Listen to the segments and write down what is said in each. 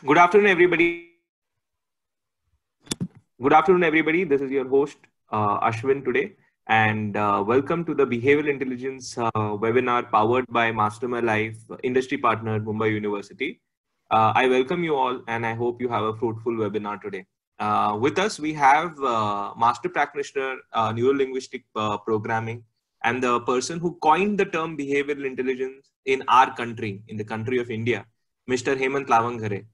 Good afternoon, everybody. Good afternoon, everybody. This is your host, Ashwin, today, and welcome to the Behavioral Intelligence webinar powered by Master My Life industry partner, Mumbai University. I welcome you all, and I hope you have a fruitful webinar today. With us, we have Master Practitioner, Neurolinguistic Programming, and the person who coined the term behavioral intelligence in our country, in the country of India, Mr. Hemant Lavangare,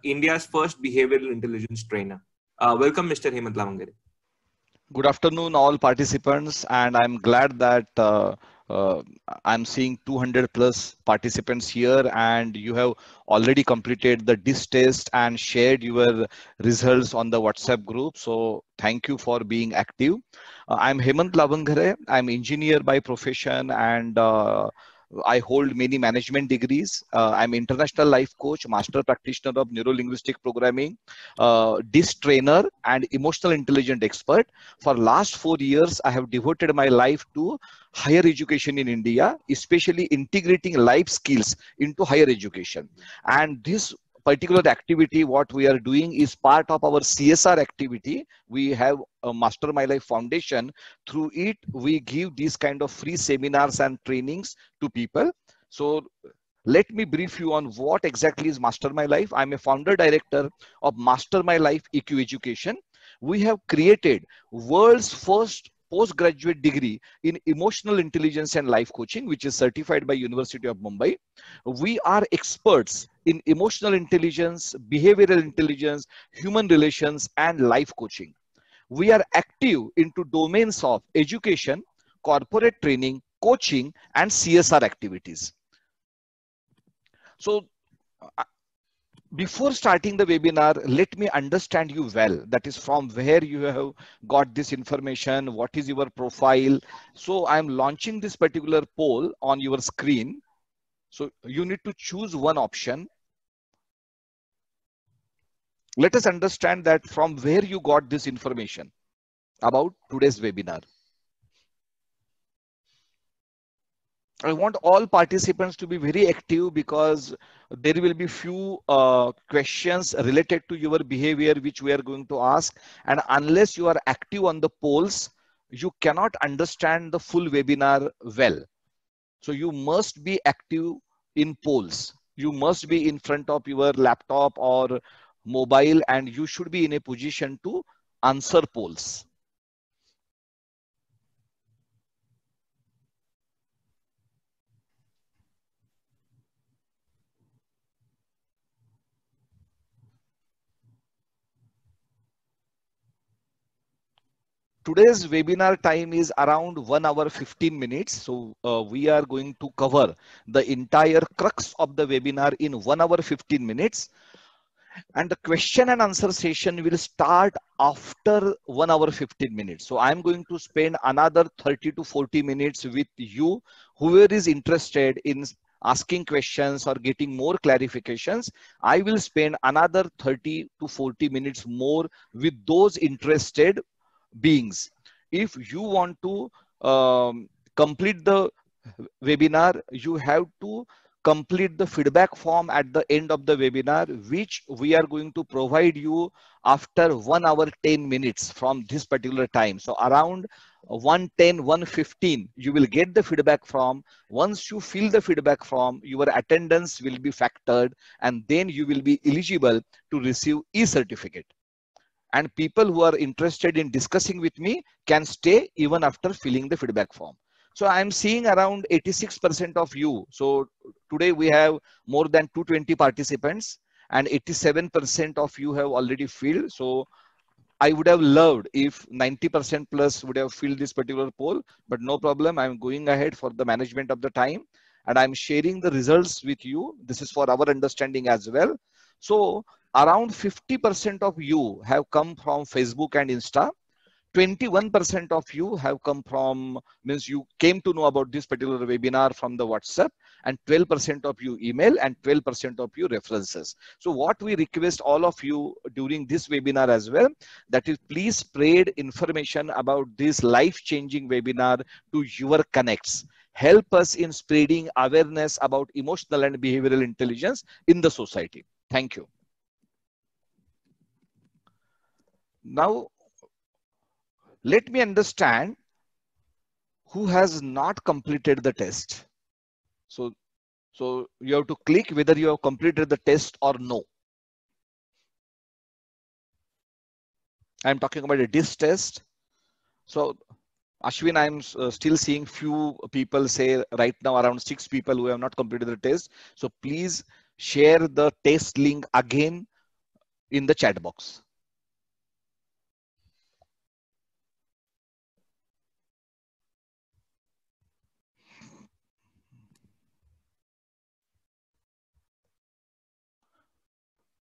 India's first behavioral intelligence trainer. Welcome, Mr. Hemant Lavangare. Good afternoon, all participants, and I'm glad that uh, I'm seeing 200 plus participants here, and you have already completed the DIS test and shared your results on the WhatsApp group. So thank you for being active. I'm Hemant Lavangare. I'm engineer by profession, and I hold many management degrees. I'm international life coach, master practitioner of neuro-linguistic programming, DIS trainer, and emotional intelligence expert. For last 4 years, I have devoted my life to higher education in India, especially integrating life skills into higher education. And this particular activity, what we are doing is part of our CSR activity. We have a Master My Life Foundation. Through it, we give these kind of free seminars and trainings to people. So let me brief you on what exactly is Master My Life. I'm a founder director of Master My Life EQ Education. We have created world's first postgraduate degree in emotional intelligence and life coaching, which is certified by University of Mumbai. We are experts in emotional intelligence, behavioral intelligence, human relations, and life coaching. We are active into domains of education, corporate training, coaching, and CSR activities. So before starting the webinar, let me understand you well. That is from where you have got this information, what is your profile. So I'm launching this particular poll on your screen. So you need to choose one option. Let us understand that from where you got this information about today's webinar. I want all participants to be very active because there will be few questions related to your behavior which we are going to ask. And unless you are active on the polls, you cannot understand the full webinar well. So you must be active in polls. You must be in front of your laptop or mobile, and you should be in a position to answer polls. Today's webinar time is around 1 hour 15 minutes. So we are going to cover the entire crux of the webinar in 1 hour 15 minutes. And the question and answer session will start after 1 hour 15 minutes. So I'm going to spend another 30 to 40 minutes with you. Whoever is interested in asking questions or getting more clarifications, I will spend another 30 to 40 minutes more with those interested beings. If you want to complete the webinar, you have to complete the feedback form at the end of the webinar, which we are going to provide you after 1 hour 10 minutes from this particular time. So around 1:10, 1:15, you will get the feedback form. Once you fill the feedback form, your attendance will be factored, and then you will be eligible to receive e-certificate. And people who are interested in discussing with me can stay even after filling the feedback form. So I'm seeing around 86% of you. So today we have more than 220 participants and 87% of you have already filled. So I would have loved if 90% plus would have filled this particular poll, but no problem. I'm going ahead for the management of the time and I'm sharing the results with you. This is for our understanding as well. So around 50% of you have come from Facebook and Insta. 21% of you have come from, means you came to know about this particular webinar from the WhatsApp, and 12% of you email and 12% of you references. So what we request all of you during this webinar as well, that is please spread information about this life-changing webinar to your connects. Help us in spreading awareness about emotional and behavioral intelligence in the society. Thank you. Now, let me understand who has not completed the test. So you have to click whether you have completed the test or no. I'm talking about a DISC test. So Ashwin, I'm still seeing few people say right now around 6 people who have not completed the test. So please share the test link again in the chat box.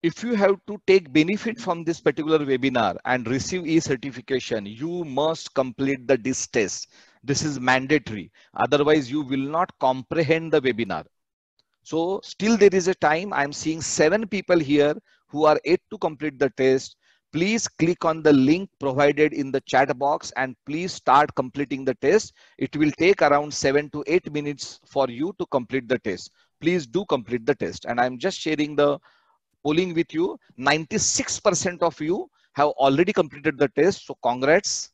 If you have to take benefit from this particular webinar and receive e-certification, you must complete the DISC test. This is mandatory. Otherwise, you will not comprehend the webinar. So still there is a time. I'm seeing 7 people here who are yet to complete the test. Please click on the link provided in the chat box and please start completing the test. It will take around 7 to 8 minutes for you to complete the test. Please do complete the test. And I'm just sharing the polling with you. 96% of you have already completed the test. So congrats.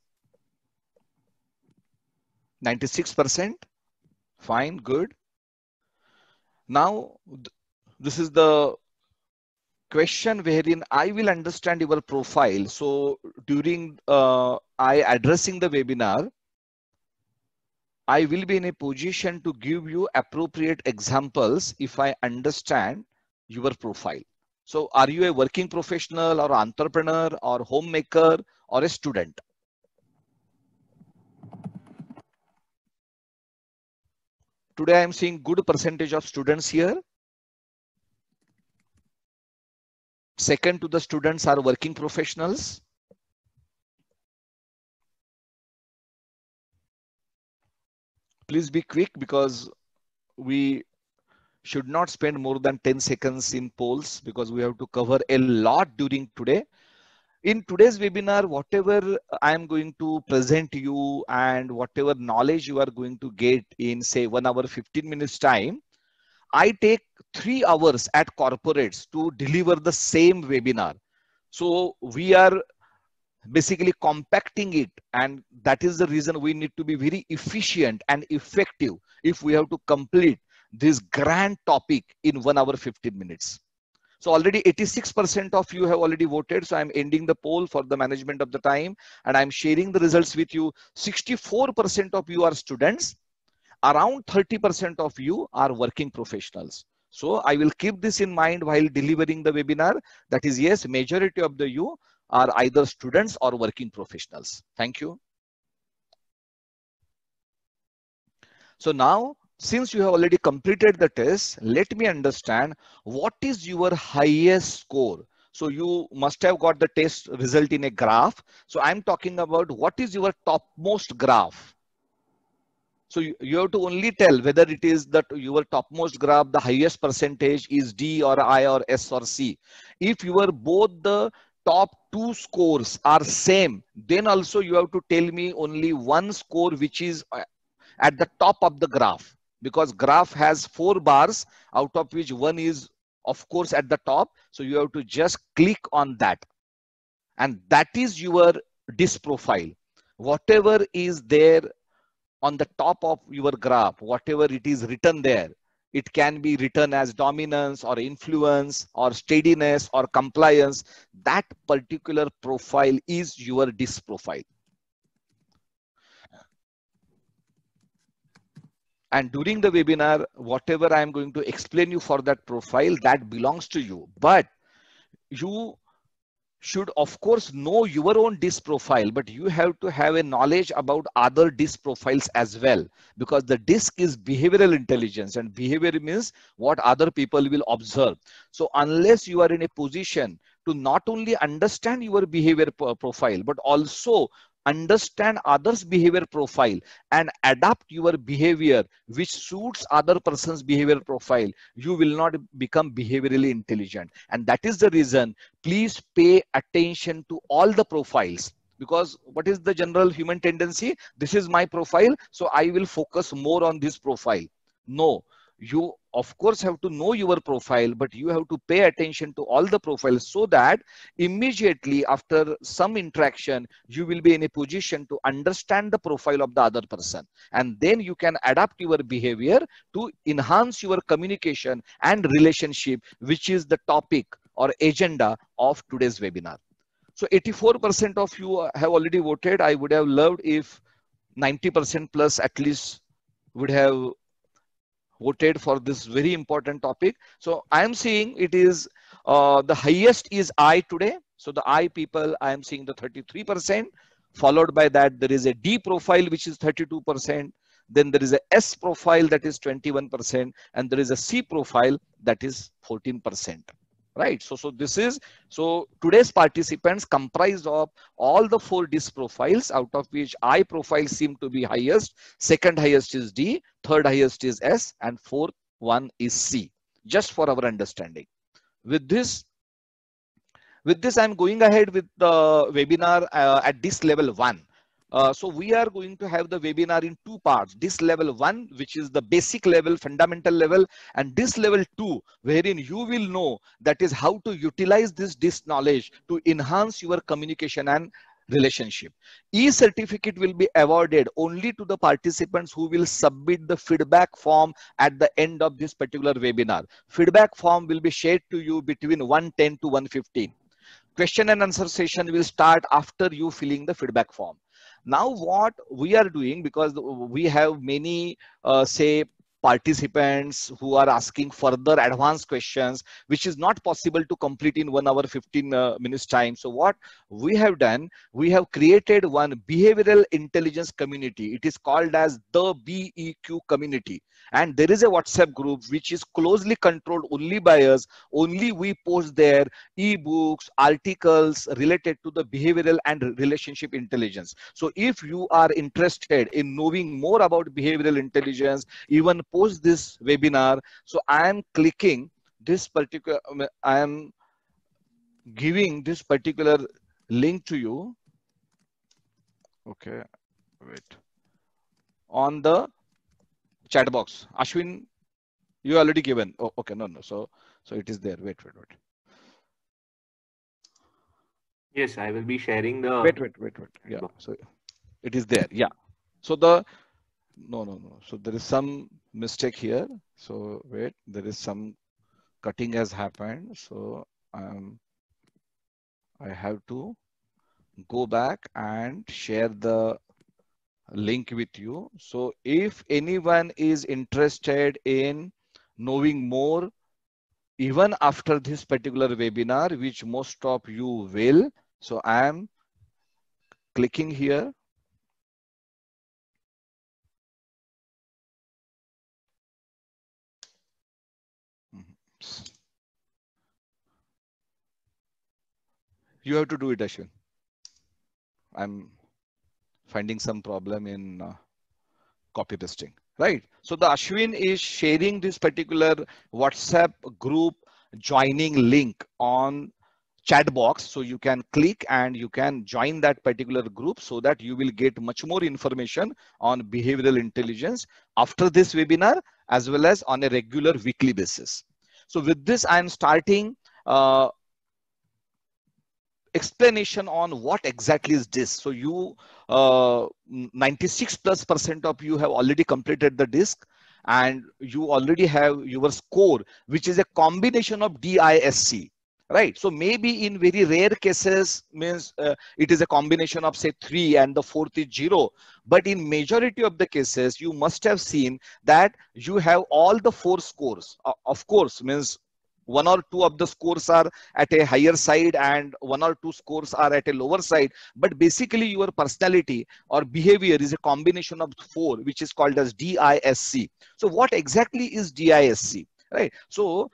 96%. Fine, good. Now, this is the question wherein I will understand your profile. So during I addressing the webinar, I will be in a position to give you appropriate examples if I understand your profile. So are you a working professional or entrepreneur or homemaker or a student? Today I am seeing good percentage of students here. Second to the students are working professionals. Please be quick because we should not spend more than 10 seconds in polls because we have to cover a lot during today. In today's webinar, whatever I am going to present to you and whatever knowledge you are going to get in say 1 hour 15 minutes time, I take 3 hours at corporates to deliver the same webinar. So we are basically compacting it, and that is the reason we need to be very efficient and effective if we have to complete this grand topic in 1 hour 15 minutes. So already 86% of you have already voted. So I'm ending the poll for the management of the time and I'm sharing the results with you. 64% of you are students. Around 30% of you are working professionals. So I will keep this in mind while delivering the webinar. That is, yes, majority of the you are either students or working professionals. Thank you. So now, since you have already completed the test, let me understand what is your highest score. So you must have got the test result in a graph. So I'm talking about what is your topmost graph. So you have to only tell whether it is that your topmost graph, the highest percentage is D or I or S or C. If your both the top 2 scores are same, then also you have to tell me only one score which is at the top of the graph, because graph has 4 bars out of which one is of course at the top. So you have to just click on that, and that is your DISC profile. Whatever is there on the top of your graph, whatever it is written there, it can be written as dominance or influence or steadiness or compliance. That particular profile is your DISC profile. And during the webinar, whatever I am going to explain you for that profile, that belongs to you. But you should of course know your own DISC profile, but you have to have a knowledge about other DISC profiles as well, because the DISC is behavioral intelligence, and behavior means what other people will observe. So unless you are in a position to not only understand your behavior profile, but also understand others' behavior profile and adapt your behavior which suits other person's behavior profile, you will not become behaviorally intelligent. And that is the reason, please pay attention to all the profiles, because what is the general human tendency? This is my profile, so I will focus more on this profile. No, You of course have to know your profile, but you have to pay attention to all the profiles so that immediately after some interaction, you will be in a position to understand the profile of the other person. And then you can adapt your behavior to enhance your communication and relationship, which is the topic or agenda of today's webinar. So 84% of you have already voted. I would have loved if 90% plus at least would have voted for this very important topic. So I am seeing it is the highest is I today. So the I people, I am seeing the 33%. Followed by that, there is a D profile, which is 32%. Then there is a S profile, that is 21%. And there is a C profile, that is 14%. Right. So this is, so today's participants comprised of all the 4 DIS profiles, out of which I profile seem to be highest, second highest is D, third highest is S, and fourth one is C, just for our understanding. With this, I'm going ahead with the webinar at DIS level 1. So we are going to have the webinar in 2 parts. DIS level 1, which is the basic level, fundamental level, and DIS level 2, wherein you will know that is how to utilize this DIS knowledge to enhance your communication and relationship. E-certificate will be awarded only to the participants who will submit the feedback form at the end of this particular webinar. Feedback form will be shared to you between 1:10 to 1:15. Question and answer session will start after you filling the feedback form. Now what we are doing, because we have many say participants who are asking further advanced questions, which is not possible to complete in 1 hour 15 minutes time. So what we have done, we have created one behavioral intelligence community. It is called as the BEQ community. And there is a WhatsApp group which is closely controlled only by us. Only we post there ebooks, articles related to the behavioral and relationship intelligence. So if you are interested in knowing more about behavioral intelligence, even post this webinar, so I am clicking this particular, I am giving this particular link to you. Okay, wait. On the chat box. Ashwin, you already given. Oh, okay, no. So it is there. Wait. Yes, I will be sharing the. Wait. Yeah. So it is there. Yeah. So the no. So there is some mistake here. So wait, there is some cutting has happened. So I have to go back and share the link with you. So if anyone is interested in knowing more, even after this particular webinar, which most of you will, so I am clicking here. You have to do it, Ashwin. I'm finding some problem in copy pasting, right? So the Ashwin is sharing this particular WhatsApp group joining link on chat box. So you can click and you can join that particular group so that you will get much more information on behavioral intelligence after this webinar, as well as on a regular weekly basis. So with this, I'm starting explanation on what exactly is DIS. So you 96+% of you have already completed the DISC, and you already have your score, which is a combination of DISC, right? So maybe in very rare cases means it is a combination of say 3 and the 4th is 0, but in majority of the cases you must have seen that you have all the 4 scores. Of course, means 1 or 2 of the scores are at a higher side and 1 or 2 scores are at a lower side, but basically your personality or behavior is a combination of 4, which is called as DISC. So what exactly is DISC, right? So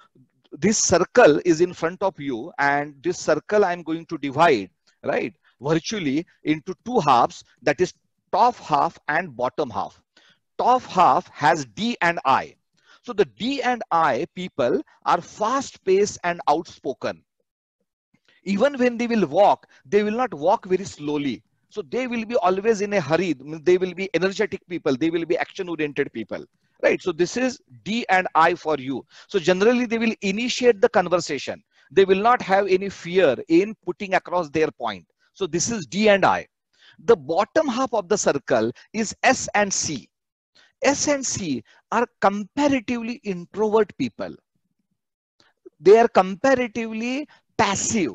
this circle is in front of you, and this circle I'm going to divide, right, virtually into 2 halves, that is top half and bottom half. Top half has D and I. So the D and I people are fast paced and outspoken. Even when they will walk, they will not walk very slowly. So they will be always in a hurry. They will be energetic people. They will be action oriented people. Right. So this is D and I for you. So generally they will initiate the conversation. They will not have any fear in putting across their point. So this is D and I. The bottom half of the circle is S and C. S and C are comparatively introvert people. They are comparatively passive.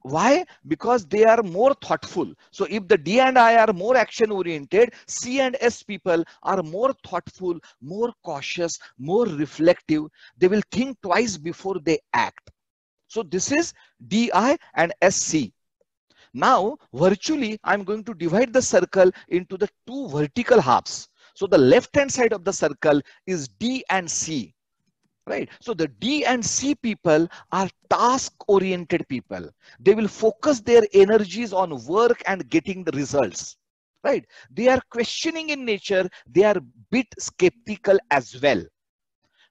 Why? Because they are more thoughtful. So if the D and I are more action oriented, C and S people are more thoughtful, more cautious, more reflective. They will think twice before they act. So this is DI and SC. Now, virtually, I'm going to divide the circle into the two vertical halves. So the left hand side of the circle is D and C. Right. So the D and C people are task oriented people. They will focus their energies on work and getting the results. Right. They are questioning in nature. They are bit skeptical as well.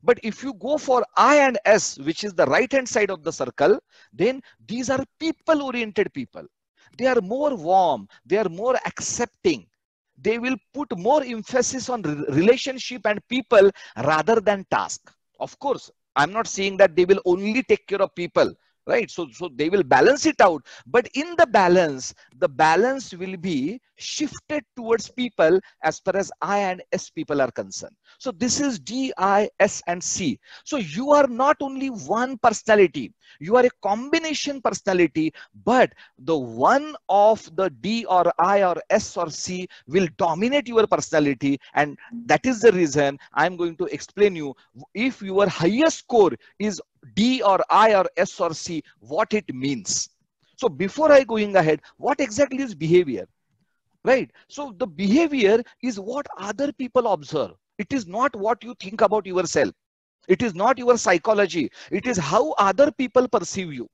But if you go for I and S, which is the right hand side of the circle, then these are people oriented people. They are more warm. They are more accepting. They will put more emphasis on relationship and people rather than task. Of course, I'm not saying that they will only take care of people, right? So they will balance it out. But in the balance will be shifted towards people as far as I and S people are concerned. So this is D, I, S, and C. So you are not only one personality. You are a combination personality, but the one of the D or I or S or C will dominate your personality. And that is the reason I'm going to explain you. If your highest score is D or I or S or C, what it means. So before I going ahead, what exactly is behavior? Right? So the behavior is what other people observe. It is not what you think about yourself. It is not your psychology. It is how other people perceive you.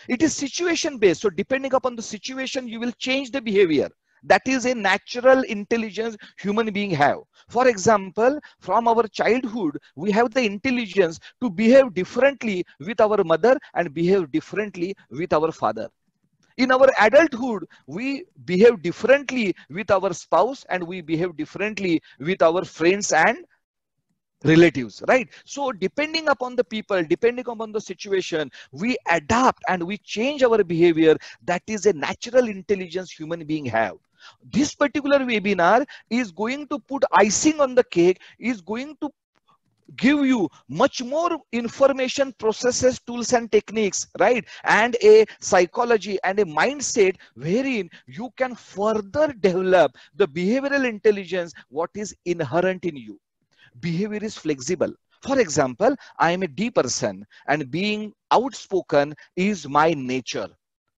It is situation based. So depending upon the situation, you will change the behavior. That is a natural intelligence human being have. For example, from our childhood, we have the intelligence to behave differently with our mother and behave differently with our father. In our adulthood, we behave differently with our spouse and we behave differently with our friends and relatives, right? So depending upon the people, depending upon the situation, we adapt and we change our behavior. That is a natural intelligence human being have. This particular webinar is going to put icing on the cake, is going to give you much more information, processes, tools and techniques, right? And a psychology and a mindset wherein you can further develop the behavioral intelligence what is inherent in you. Behavior is flexible. For example, I am a D person and being outspoken is my nature,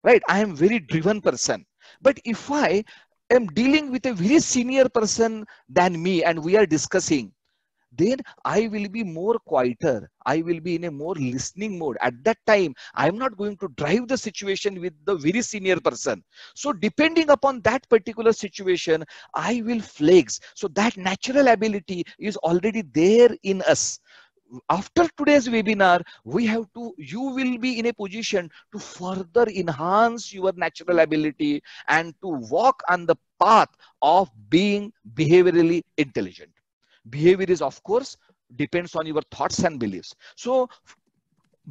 right? I am very driven person. But if I am dealing with a very senior person than me and we are discussing, then I will be more quieter. I will be in a more listening mode. At that time, I'm not going to drive the situation with the very senior person. So depending upon that particular situation, I will flex. So that natural ability is already there in us. After today's webinar, you will be in a position to further enhance your natural ability and to walk on the path of being behaviorally intelligent. Behavior is, of course, depends on your thoughts and beliefs. So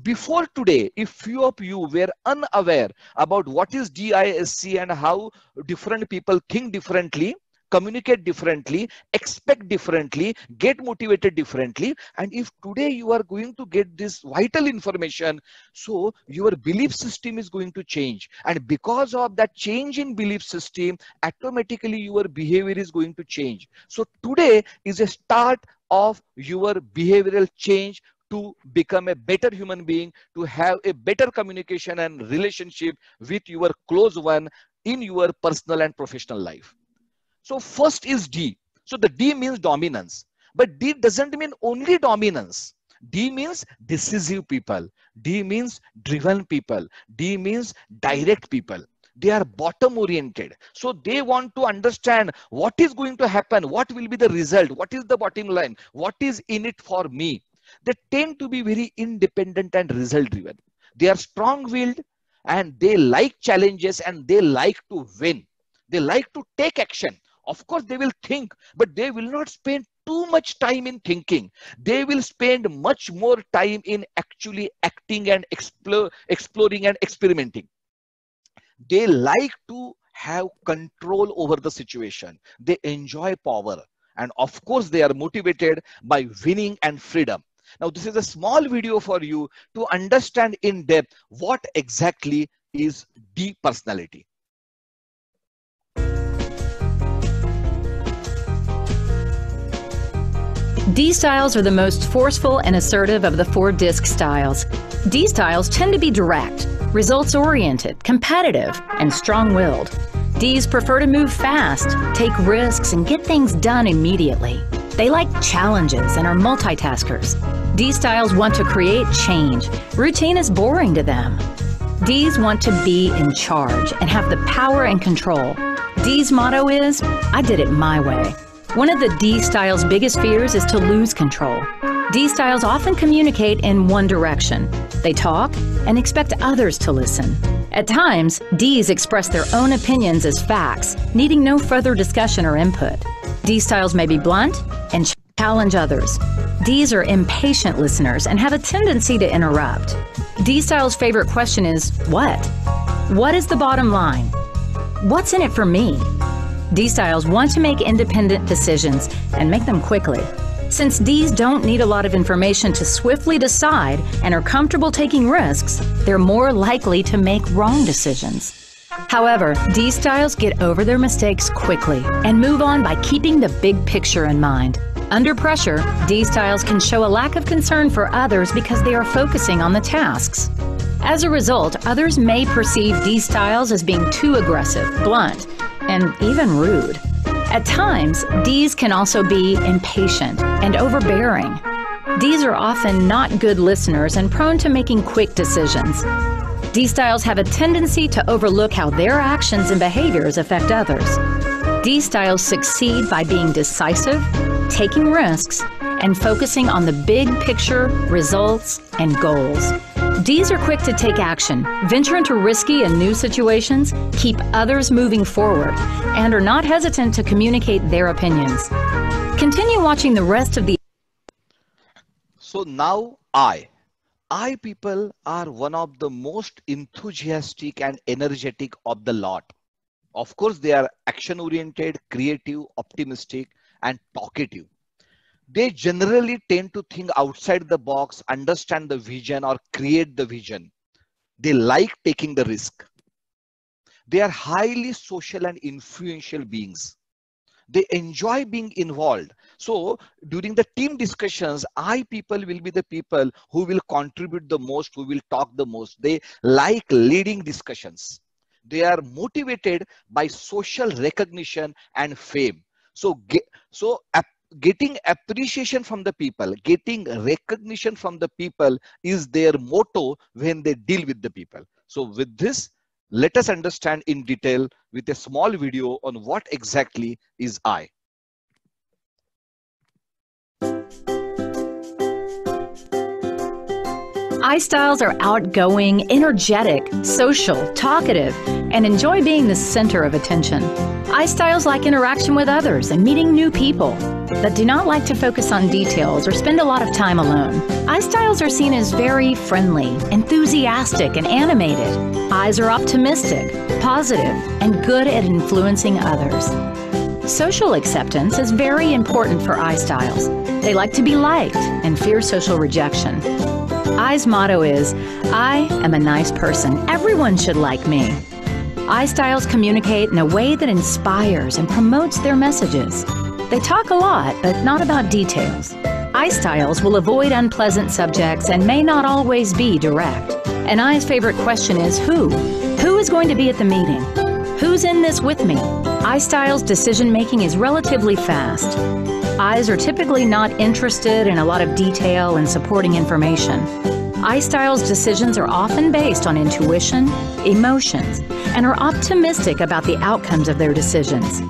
before today, if few of you were unaware about what is DISC and how different people think differently, communicate differently, expect differently, get motivated differently, and if today you are going to get this vital information, so your belief system is going to change, and because of that change in belief system, automatically your behavior is going to change. So today is a start of your behavioral change to become a better human being, to have a better communication and relationship with your close one in your personal and professional life. So first is D. So the D means dominance. But D doesn't mean only dominance. D means decisive people. D means driven people. D means direct people. They are bottom oriented. So they want to understand what is going to happen, what will be the result, what is the bottom line, what is in it for me. They tend to be very independent and result driven. They are strong willed and they like challenges and they like to win. They like to take action. Of course, they will think, but they will not spend too much time in thinking. They will spend much more time in actually acting and exploring and experimenting. They like to have control over the situation. They enjoy power. And of course, they are motivated by winning and freedom. Now, this is a small video for you to understand in depth what exactly is D personality. D styles are the most forceful and assertive of the 4 DISC styles. D styles tend to be direct, results-oriented, competitive, and strong-willed. Ds prefer to move fast, take risks, and get things done immediately. They like challenges and are multitaskers. D styles want to create change. Routine is boring to them. Ds want to be in charge and have the power and control. D's motto is, "I did it my way." One of the D style's biggest fears is to lose control. D styles often communicate in one direction. They talk and expect others to listen. At times, Ds express their own opinions as facts, needing no further discussion or input. D styles may be blunt and challenge others. Ds are impatient listeners and have a tendency to interrupt. D style's favorite question is, what? What is the bottom line? What's in it for me? D styles want to make independent decisions and make them quickly. Since Ds don't need a lot of information to swiftly decide and are comfortable taking risks, they're more likely to make wrong decisions. However, D styles get over their mistakes quickly and move on by keeping the big picture in mind. Under pressure, D styles can show a lack of concern for others because they are focusing on the tasks. As a result, others may perceive D styles as being too aggressive, blunt, and even rude. At times, Ds can also be impatient and overbearing. Ds are often not good listeners and prone to making quick decisions. D styles have a tendency to overlook how their actions and behaviors affect others. D styles succeed by being decisive, taking risks, and focusing on the big picture, results, and goals. Ds are quick to take action, venture into risky and new situations, keep others moving forward, and are not hesitant to communicate their opinions. Continue watching the rest of the... So now I people are one of the most enthusiastic and energetic of the lot. Of course, they are action-oriented, creative, optimistic, and talkative. They generally tend to think outside the box, understand the vision, or create the vision. They like taking the risk. They are highly social and influential beings. They enjoy being involved. So during the team discussions, I people will be the people who will contribute the most, who will talk the most. They like leading discussions. They are motivated by social recognition and fame. So getting appreciation from the people, getting recognition from the people is their motto when they deal with the people. So with this, let us understand in detail with a small video on what exactly is I. I styles are outgoing, energetic, social, talkative, and enjoy being the center of attention. I styles like interaction with others and meeting new people, but do not like to focus on details or spend a lot of time alone. I styles are seen as very friendly, enthusiastic, and animated. I's are optimistic, positive, and good at influencing others. Social acceptance is very important for I styles. They like to be liked and fear social rejection. I's motto is, "I am a nice person. Everyone should like me." I styles communicate in a way that inspires and promotes their messages. They talk a lot, but not about details. I styles will avoid unpleasant subjects and may not always be direct. An I's favorite question is who? Who is going to be at the meeting? Who's in this with me? I styles decision-making is relatively fast. I's are typically not interested in a lot of detail and supporting information. I styles decisions are often based on intuition, emotions, and are optimistic about the outcomes of their decisions.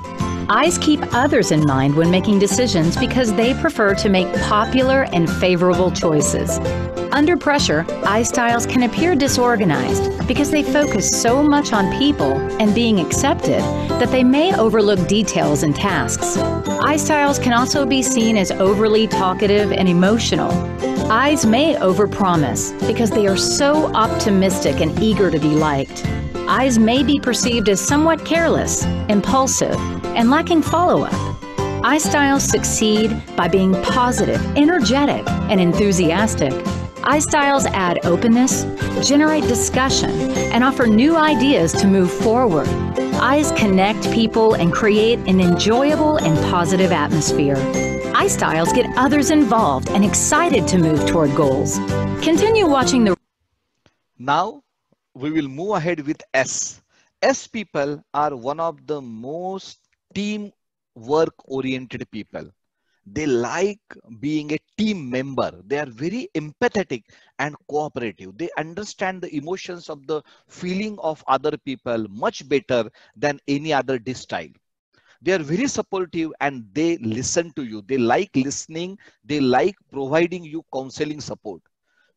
I's keep others in mind when making decisions because they prefer to make popular and favorable choices. Under pressure, I styles can appear disorganized because they focus so much on people and being accepted that they may overlook details and tasks. I styles can also be seen as overly talkative and emotional. I's may overpromise because they are so optimistic and eager to be liked. I's may be perceived as somewhat careless, impulsive, and lacking follow-up. I styles succeed by being positive, energetic, and enthusiastic. I styles add openness, generate discussion, and offer new ideas to move forward. I's connect people and create an enjoyable and positive atmosphere. I styles get others involved and excited to move toward goals. Continue watching the... Now we will move ahead with S. S people are one of the most team work oriented people. They like being a team member. They are very empathetic and cooperative. They understand the emotions of the feeling of other people much better than any other style. They are very supportive and they listen to you. They like listening. They like providing you counseling support.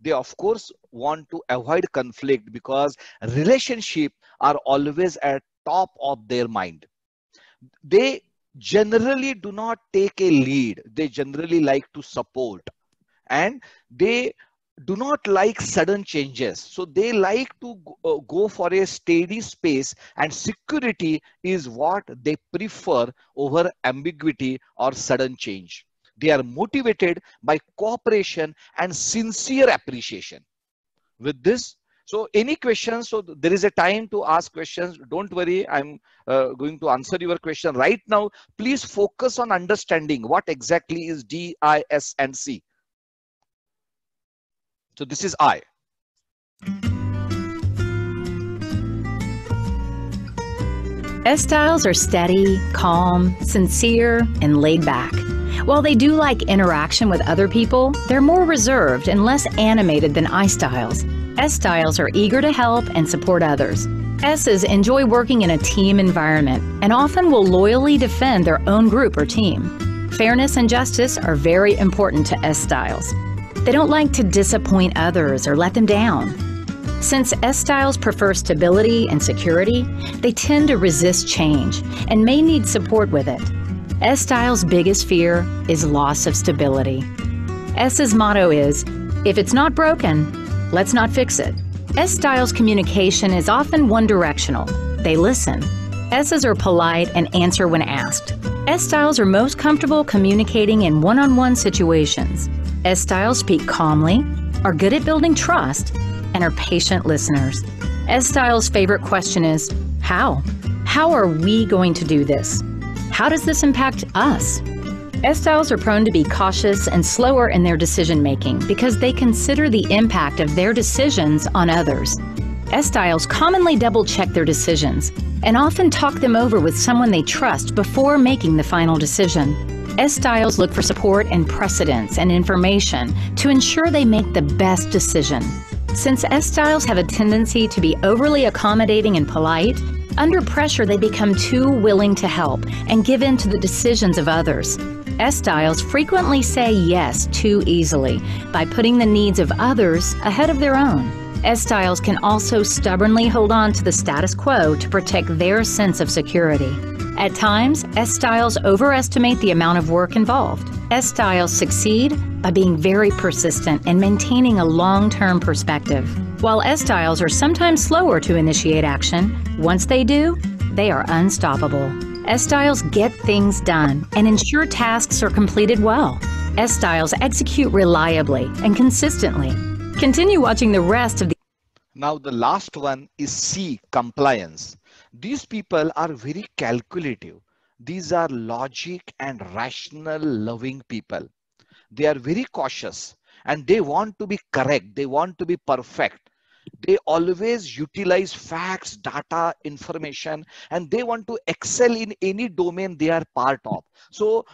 They of course want to avoid conflict because relationships are always at top of their mind. They generally do not take a lead. They generally like to support, and they do not like sudden changes. So they like to go for a steady space, and security is what they prefer over ambiguity or sudden change. They are motivated by cooperation and sincere appreciation. With this, so any questions? So there is a time to ask questions. Don't worry, I'm going to answer your question right now. Please focus on understanding what exactly is D, I, S, and C. So this is I. S styles are steady, calm, sincere, and laid back. While they do like interaction with other people, they're more reserved and less animated than I styles. S styles are eager to help and support others. S's enjoy working in a team environment and often will loyally defend their own group or team. Fairness and justice are very important to S styles. They don't like to disappoint others or let them down. Since S styles prefer stability and security, they tend to resist change and may need support with it. S styles' biggest fear is loss of stability. S's motto is, if it's not broken, let's not fix it. S styles' communication is often one-directional. They listen. S's are polite and answer when asked. S styles are most comfortable communicating in one-on-one situations. S styles speak calmly, are good at building trust, and are patient listeners. S styles' favorite question is, how? How are we going to do this? How does this impact us? S styles are prone to be cautious and slower in their decision-making because they consider the impact of their decisions on others. S styles commonly double-check their decisions and often talk them over with someone they trust before making the final decision. S styles look for support and precedence and information to ensure they make the best decision. Since S styles have a tendency to be overly accommodating and polite, under pressure they become too willing to help and give in to the decisions of others. S styles frequently say yes too easily by putting the needs of others ahead of their own. S styles can also stubbornly hold on to the status quo to protect their sense of security. At times, S styles overestimate the amount of work involved. S styles succeed by being very persistent and maintaining a long-term perspective. While S styles are sometimes slower to initiate action, once they do, they are unstoppable. S styles get things done and ensure tasks are completed well. S styles execute reliably and consistently. Continue watching the rest of the... Now the last one is C, compliance. These people are very calculative. These are logic and rational loving people. They are very cautious and they want to be correct. They want to be perfect. They always utilize facts, data, information, and they want to excel in any domain they are part of. So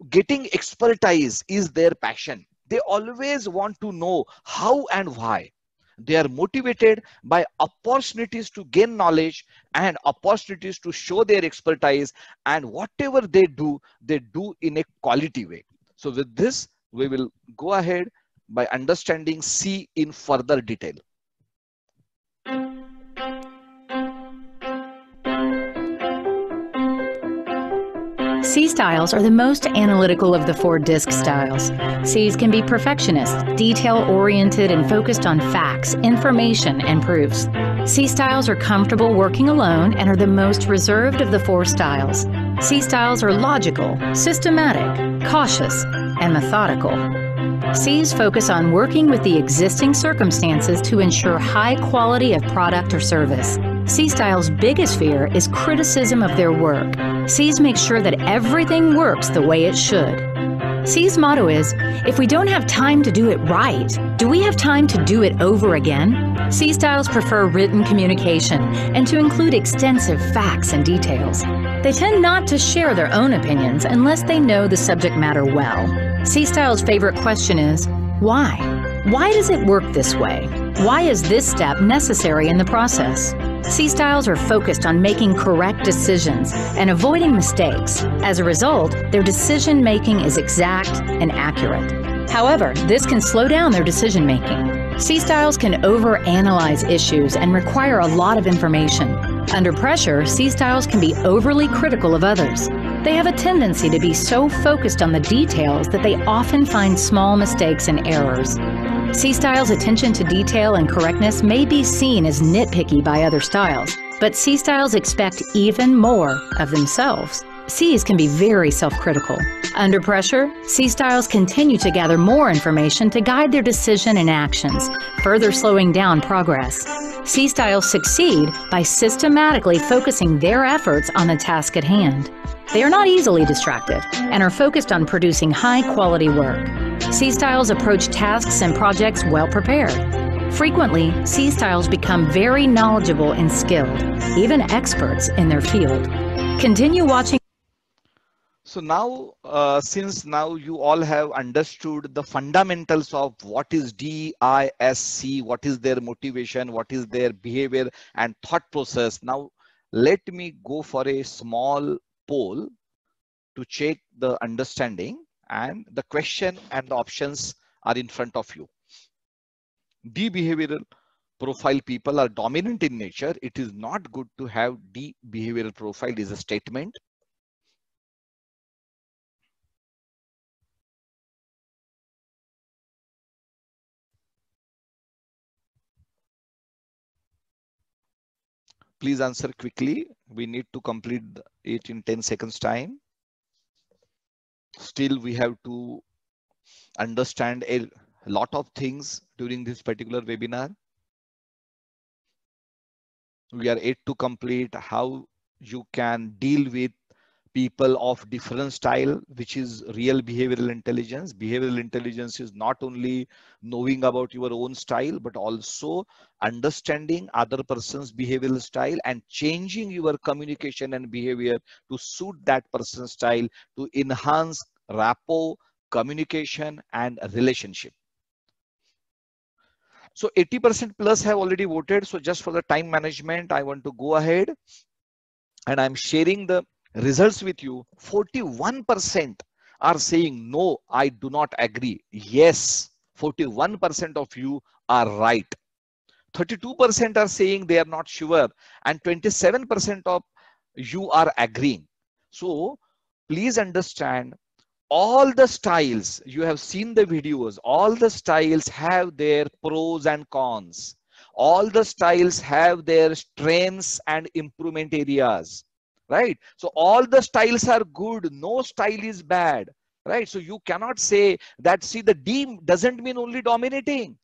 getting expertise is their passion. They always want to know how and why. They are motivated by opportunities to gain knowledge and opportunities to show their expertise, and whatever they do in a quality way. So with this, we will go ahead by understanding C in further detail. C styles are the most analytical of the 4 DISC styles. Cs can be perfectionist, detail-oriented, and focused on facts, information, and proofs. C styles are comfortable working alone and are the most reserved of the 4 styles. C styles are logical, systematic, cautious, and methodical. Cs focus on working with the existing circumstances to ensure high quality of product or service. C styles' biggest fear is criticism of their work. Cs make sure that everything works the way it should. C's motto is, if we don't have time to do it right, do we have time to do it over again? C styles prefer written communication and to include extensive facts and details. They tend not to share their own opinions unless they know the subject matter well. C styles' favorite question is, why? Why does it work this way? Why is this step necessary in the process? C styles are focused on making correct decisions and avoiding mistakes. As a result, their decision making is exact and accurate. However, this can slow down their decision making. C styles can overanalyze issues and require a lot of information. Under pressure, C styles can be overly critical of others. They have a tendency to be so focused on the details that they often find small mistakes and errors. C styles' attention to detail and correctness may be seen as nitpicky by other styles, but C styles expect even more of themselves. Cs can be very self-critical. Under pressure, C styles continue to gather more information to guide their decision and actions, further slowing down progress. C styles succeed by systematically focusing their efforts on the task at hand. They are not easily distracted and are focused on producing high-quality work. C styles approach tasks and projects well prepared. Frequently, C styles become very knowledgeable and skilled, even experts in their field. Continue watching. So now, since now you all have understood the fundamentals of what is DISC, what is their motivation, what is their behavior and thought process. Now, let me go for a small poll to check the understanding, and the question and the options are in front of you. D behavioral profile people are dominant in nature. It is not good to have D behavioral profile is a statement. Please answer quickly. We need to complete it in 10 seconds time. Still, we have to understand a lot of things during this particular webinar. We are yet to complete how you can deal with people of different style, which is real behavioral intelligence. Behavioral intelligence is not only knowing about your own style, but also understanding other person's behavioral style and changing your communication and behavior to suit that person's style to enhance rapport, communication, and relationship. So 80% plus have already voted. So just for the time management, I want to go ahead and I'm sharing the results with you. 41% are saying, no, I do not agree. Yes, 41% of you are right. 32% are saying they are not sure. And 27% of you are agreeing. So please understand, all the styles, you have seen the videos, all the styles have their pros and cons. All the styles have their strengths and improvement areas. Right? So all the styles are good. No style is bad. Right? So you cannot say that, see, the D doesn't mean only dominating.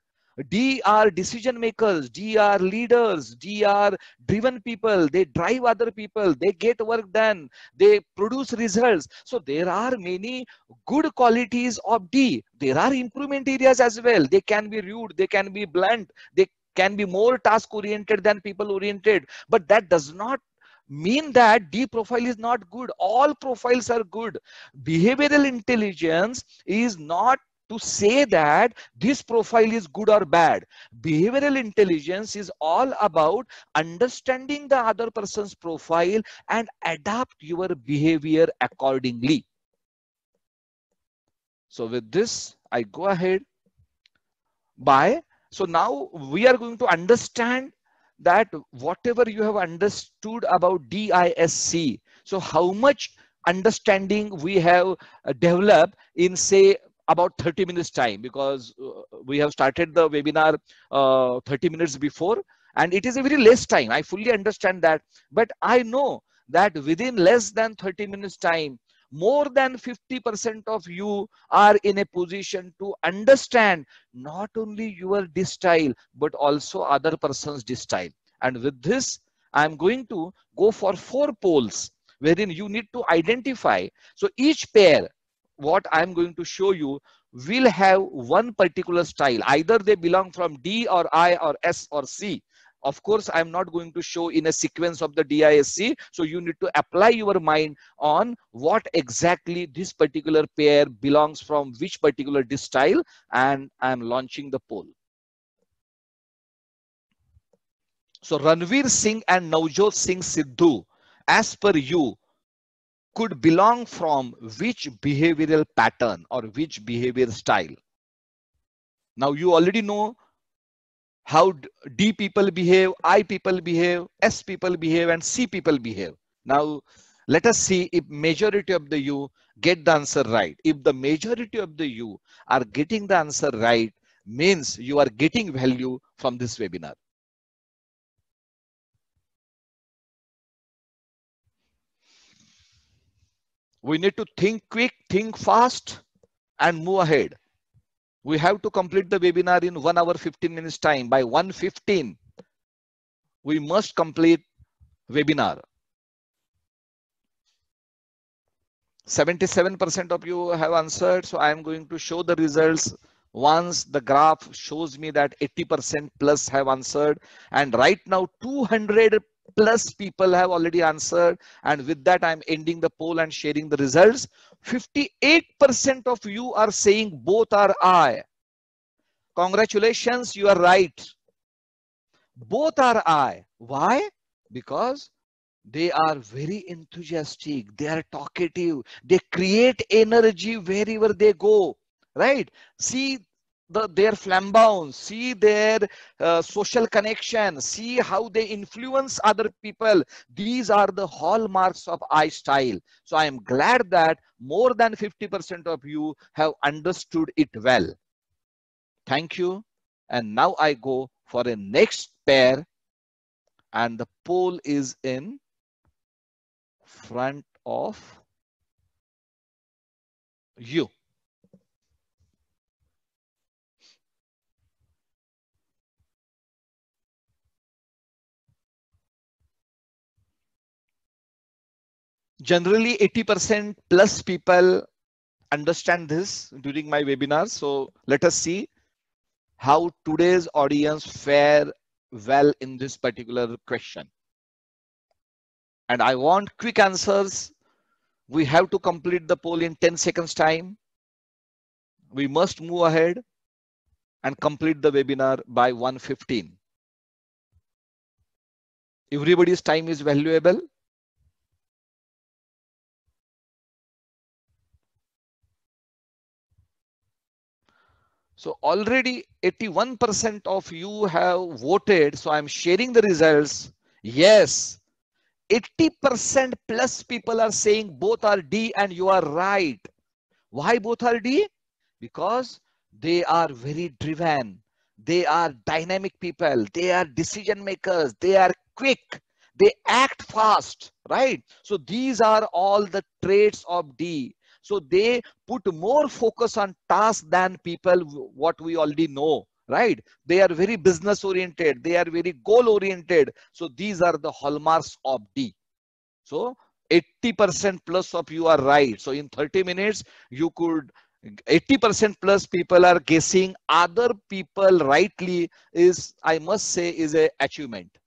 D are decision makers. D are leaders. D are driven people. They drive other people. They get work done. They produce results. So there are many good qualities of D. There are improvement areas as well. They can be rude. They can be blunt. They can be more task oriented than people oriented. But that does not mean that D profile is not good. All profiles are good. Behavioral intelligence is not to say that this profile is good or bad. Behavioral intelligence is all about understanding the other person's profile and adapt your behavior accordingly. So with this, I go ahead by. So now we are going to understand that whatever you have understood about DISC, so how much understanding we have developed in, say, about 30 minutes time, because we have started the webinar 30 minutes before, and it is a very less time. I fully understand that, but I know that within less than 30 minutes time, more than 50% of you are in a position to understand not only your disk style but also other person's disk style. And with this, I'm going to go for 4 polls wherein you need to identify. So each pair, what I'm going to show you, will have one particular style. Either they belong from D or I or S or C. Of course, I'm not going to show in a sequence of the DISC. So you need to apply your mind on what exactly this particular pair belongs from which particular disk style, and I'm launching the poll. So Ranveer Singh and Navjot Singh Sidhu, as per you, could belong from which behavioral pattern or which behavior style? Now you already know how D people behave, I people behave, S people behave, and C people behave. Now let us see if majority of the you get the answer right. If the majority of the you are getting the answer right, means you are getting value from this webinar. We need to think quick, think fast, and move ahead. We have to complete the webinar in 1 hour 15 minutes time. By 1:15, we must complete webinar. 77% of you have answered. So I am going to show the results once the graph shows me that 80% plus have answered. And right now 200 plus people have already answered. And with that, I'm ending the poll and sharing the results. 58% of you are saying both are I. Congratulations, you are right. Both are I. Why? Because they are very enthusiastic, they are talkative, they create energy wherever they go, right? See their flamboyance, see their social connection, see how they influence other people. These are the hallmarks of I style. So I am glad that more than 50% of you have understood it well. Thank you. And now I go for a next pair, and the poll is in front of you. Generally 80% plus people understand this during my webinar. So let us see how today's audience fare well in this particular question. And I want quick answers. We have to complete the poll in 10 seconds time. We must move ahead and complete the webinar by 1:15. Everybody's time is valuable. So already 81% of you have voted. So I'm sharing the results. Yes, 80% plus people are saying both are D, and you are right. Why both are D? Because they are very driven. They are dynamic people. They are decision makers. They are quick. They act fast, right? So these are all the traits of D. So they put more focus on tasks than people, what we already know, right? They are very business oriented. They are very goal oriented. So these are the hallmarks of D. So 80% plus of you are right. So in 30 minutes, you could 80% plus people are guessing other people rightly is, I must say, is a achievement.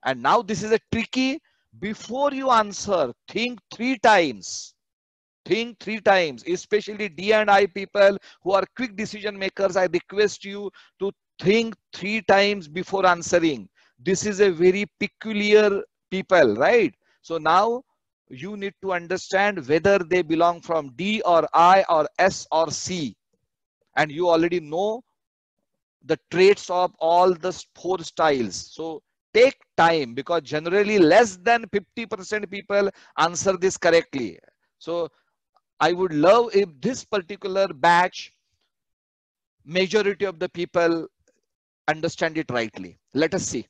And now this is a tricky. Before you answer, think 3 times. Think 3 times, especially D and I people who are quick decision makers. I request you to think 3 times before answering. This is a very peculiar people, right? So now you need to understand whether they belong from D or I or S or C. And you already know the traits of all the 4 styles. So take time, because generally less than 50% people answer this correctly. So I would love if this particular batch, majority of the people understand it rightly. Let us see.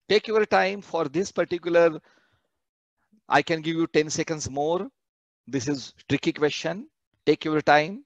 Take your time for this particular. I can give you 10 seconds more. This is tricky question. Take your time.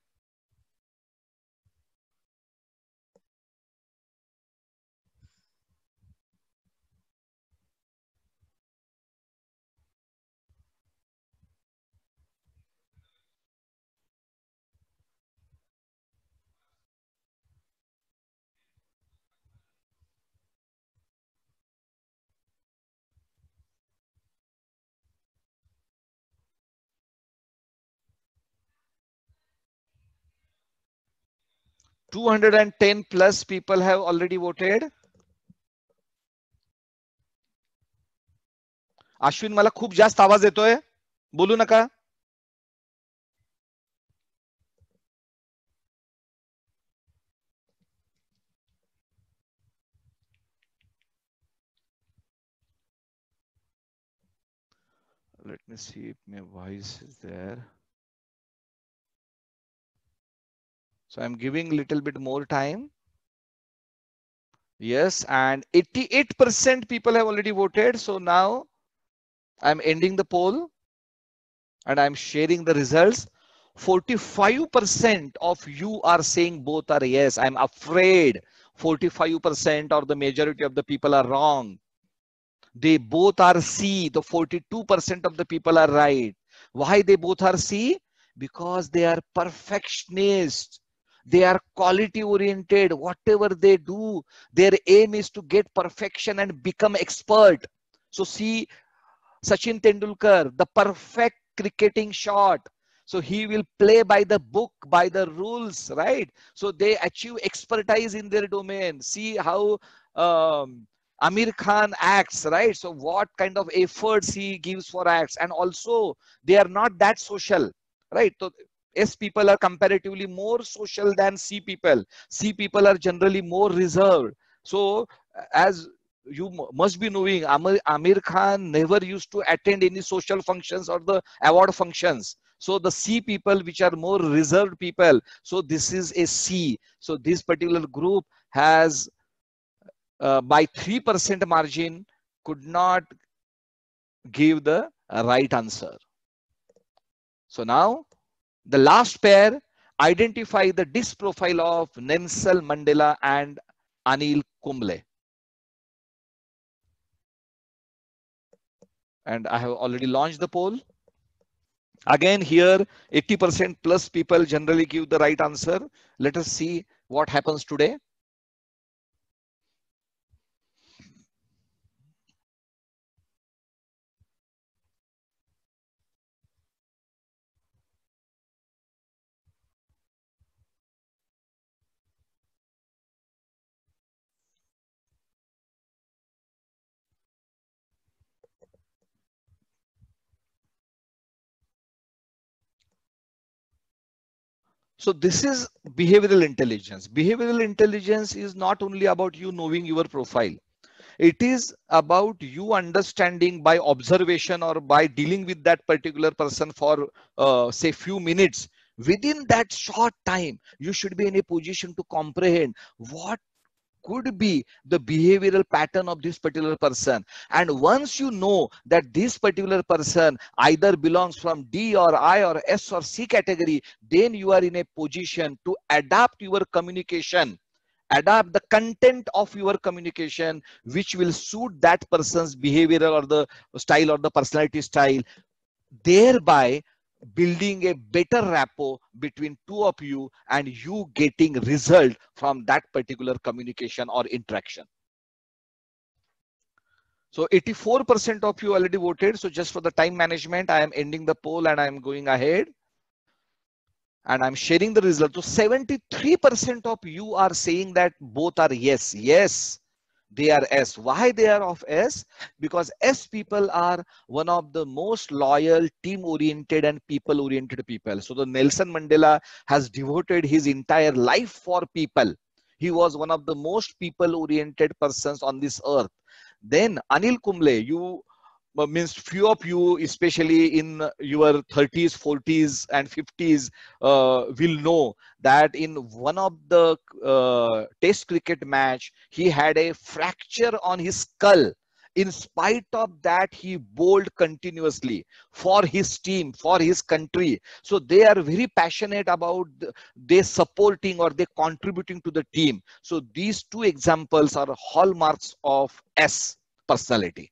+210 people have already voted. Ashwin, मला खूप जास्त आवाज येतोय, बोलू नका. Let me see if my voice is there. So I'm giving a little bit more time. Yes, and 88% people have already voted. So now I'm ending the poll and I'm sharing the results. 45% of you are saying both are yes. I'm afraid 45% or the majority of the people are wrong. They both are C. The 42% of the people are right. Why they both are C? Because they are perfectionists. They are quality oriented. Whatever they do, their aim is to get perfection and become expert. So see Sachin Tendulkar, the perfect cricketing shot. So he will play by the book, by the rules, right? So they achieve expertise in their domain. See how Amir Khan acts, right? So what kind of efforts he gives for acts. And also they are not that social, right? So S people are comparatively more social than C people. C people are generally more reserved. So as you must be knowing, Amir Khan never used to attend any social functions or the award functions. So the C people, which are more reserved people, so this is a C. So this particular group has by 3% margin could not give the right answer. So now the last pair, identify the disc profile of Nelson Mandela and Anil Kumble. And I have already launched the poll. Again, here 80% plus people generally give the right answer. Let us see what happens today. So this is behavioral intelligence. Behavioral intelligence is not only about you knowing your profile. It is about you understanding by observation or by dealing with that particular person for say few minutes. Within that short time, you should be in a position to comprehend what could be the behavioral pattern of this particular person. And once you know that this particular person either belongs from D or I or S or C category, then you are in a position to adapt your communication, adapt the content of your communication, which will suit that person's behavioral or the style or the personality style, thereby building a better rapport between two of you and you getting result from that particular communication or interaction. So 84% of you already voted. So just for the time management, I am ending the poll and I am going ahead. And I'm sharing the result. So 73% of you are saying that both are yes. Yes, they are S. Why they are of S? Because S people are one of the most loyal, team-oriented and people-oriented people. So the Nelson Mandela has devoted his entire life for people. He was one of the most people-oriented persons on this earth. Then Anil Kumble, you means few of you, especially in your 30s, 40s and 50s, will know that in one of the test cricket match, he had a fracture on his skull. In spite of that, he bowled continuously for his team, for his country. So they are very passionate about they supporting or they contributing to the team. So these two examples are hallmarks of S personality.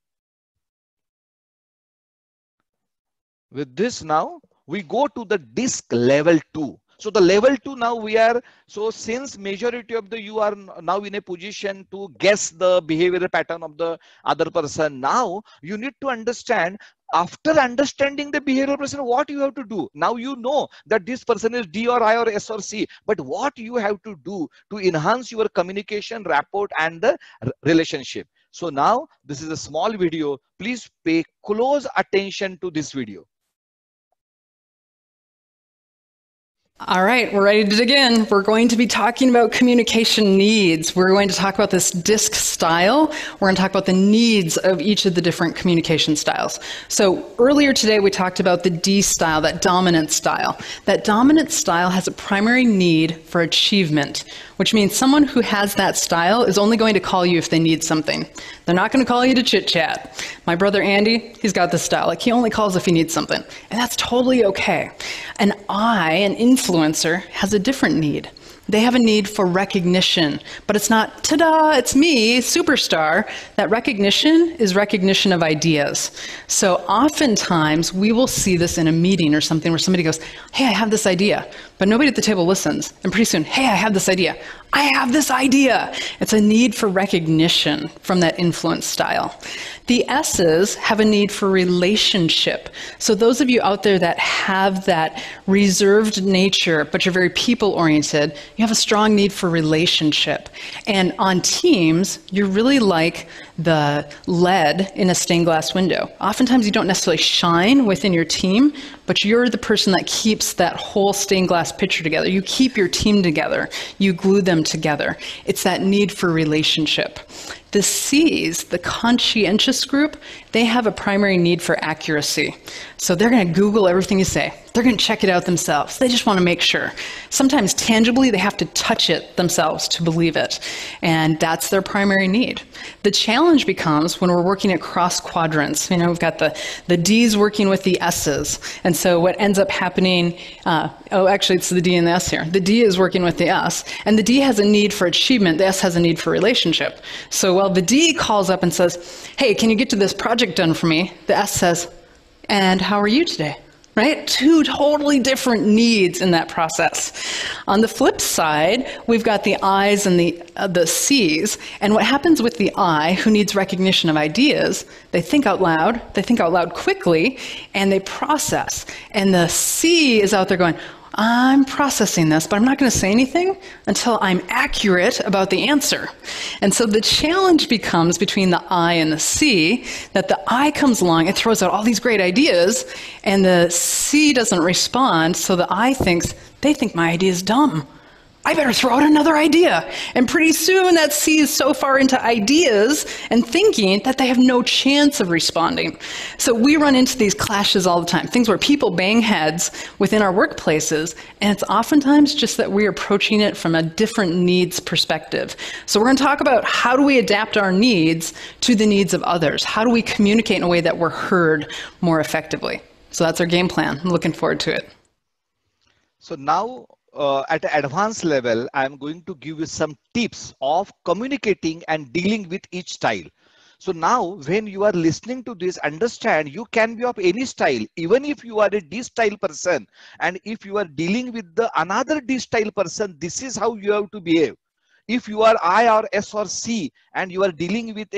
With this now, we go to the DISC level 2. So the level 2 now we are, so since majority of the you are now in a position to guess the behavioral pattern of the other person, now you need to understand, after understanding the behavioral person, what you have to do. Now you know that this person is D or I or S or C, but what you have to do to enhance your communication, rapport and the relationship. So now this is a small video. Please pay close attention to this video. All right, we're ready to dig in. We're going to be talking about communication needs. We're going to talk about this DISC style. We're going to talk about the needs of each of the different communication styles. So earlier today, we talked about the D style, that dominant style. That dominant style has a primary need for achievement, which means someone who has that style is only going to call you if they need something. They're not going to call you to chit chat. My brother Andy, he's got this style. Like, he only calls if he needs something, and that's totally okay. An influencer, has a different need. They have a need for recognition, but it's not, ta-da, it's me, superstar. That recognition is recognition of ideas. So oftentimes we will see this in a meeting or something where somebody goes, hey, I have this idea, but nobody at the table listens. And pretty soon, hey, I have this idea. I have this idea. It's a need for recognition from that influence style. The S's have a need for relationship. So those of you out there that have that reserved nature, but you're very people-oriented, you have a strong need for relationship. And on teams, you're really like the lead in a stained glass window. Oftentimes you don't necessarily shine within your team, but you're the person that keeps that whole stained glass picture together. You keep your team together. You glue them together. It's that need for relationship. The C's, the conscientious group, they have a primary need for accuracy. So they're going to Google everything you say. They're going to check it out themselves. They just want to make sure. Sometimes tangibly, they have to touch it themselves to believe it. And that's their primary need. The challenge becomes when we're working across quadrants. You know, we've got the D's working with the S's. And so what ends up happening, actually it's the D and the S here. The D is working with the S. And the D has a need for achievement. The S has a need for relationship. So while the D calls up and says, hey, can you get to this project done for me? The S says, and how are you today? Right? Two totally different needs in that process. On the flip side, we've got the I's and the C's. And what happens with the I, who needs recognition of ideas, they think out loud quickly, and they process. And the C is out there going, I'm processing this, but I'm not going to say anything until I'm accurate about the answer. And so the challenge becomes between the I and the C, that the I comes along and throws out all these great ideas, and the C doesn't respond, so the I thinks, they think my idea is dumb. I better throw out another idea. And pretty soon that C is so far into ideas and thinking that they have no chance of responding. So we run into these clashes all the time, things where people bang heads within our workplaces, and it's oftentimes just that we're approaching it from a different needs perspective. So we're going to talk about how do we adapt our needs to the needs of others? How do we communicate in a way that we're heard more effectively? So that's our game plan. I'm looking forward to it. So now, at an advanced level, I'm going to give you some tips of communicating and dealing with each style. So now when you are listening to this, understand you can be of any style, even if you are a D style person, and if you are dealing with another D style person, this is how you have to behave. If you are I or S or C and you are dealing with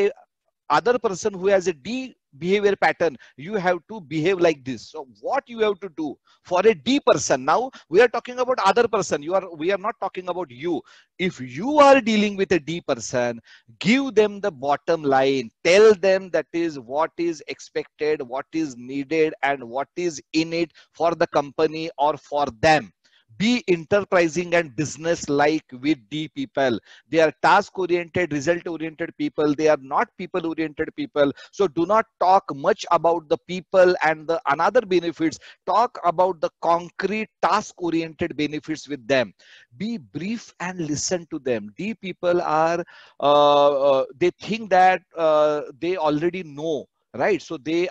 other person who has a D behavior pattern, you have to behave like this. So what you have to do for a D person, now we are talking about other person, we are not talking about you. If you are dealing with a D person, give them the bottom line, tell them that is what is expected, what is needed, and what is in it for the company or for them. Be enterprising and business like with D people. They are task oriented, result oriented people. They are not people oriented people. So do not talk much about the people and the another benefits. Talk about the concrete task oriented benefits with them. Be brief and listen to them. D people are they think that they already know, right? So they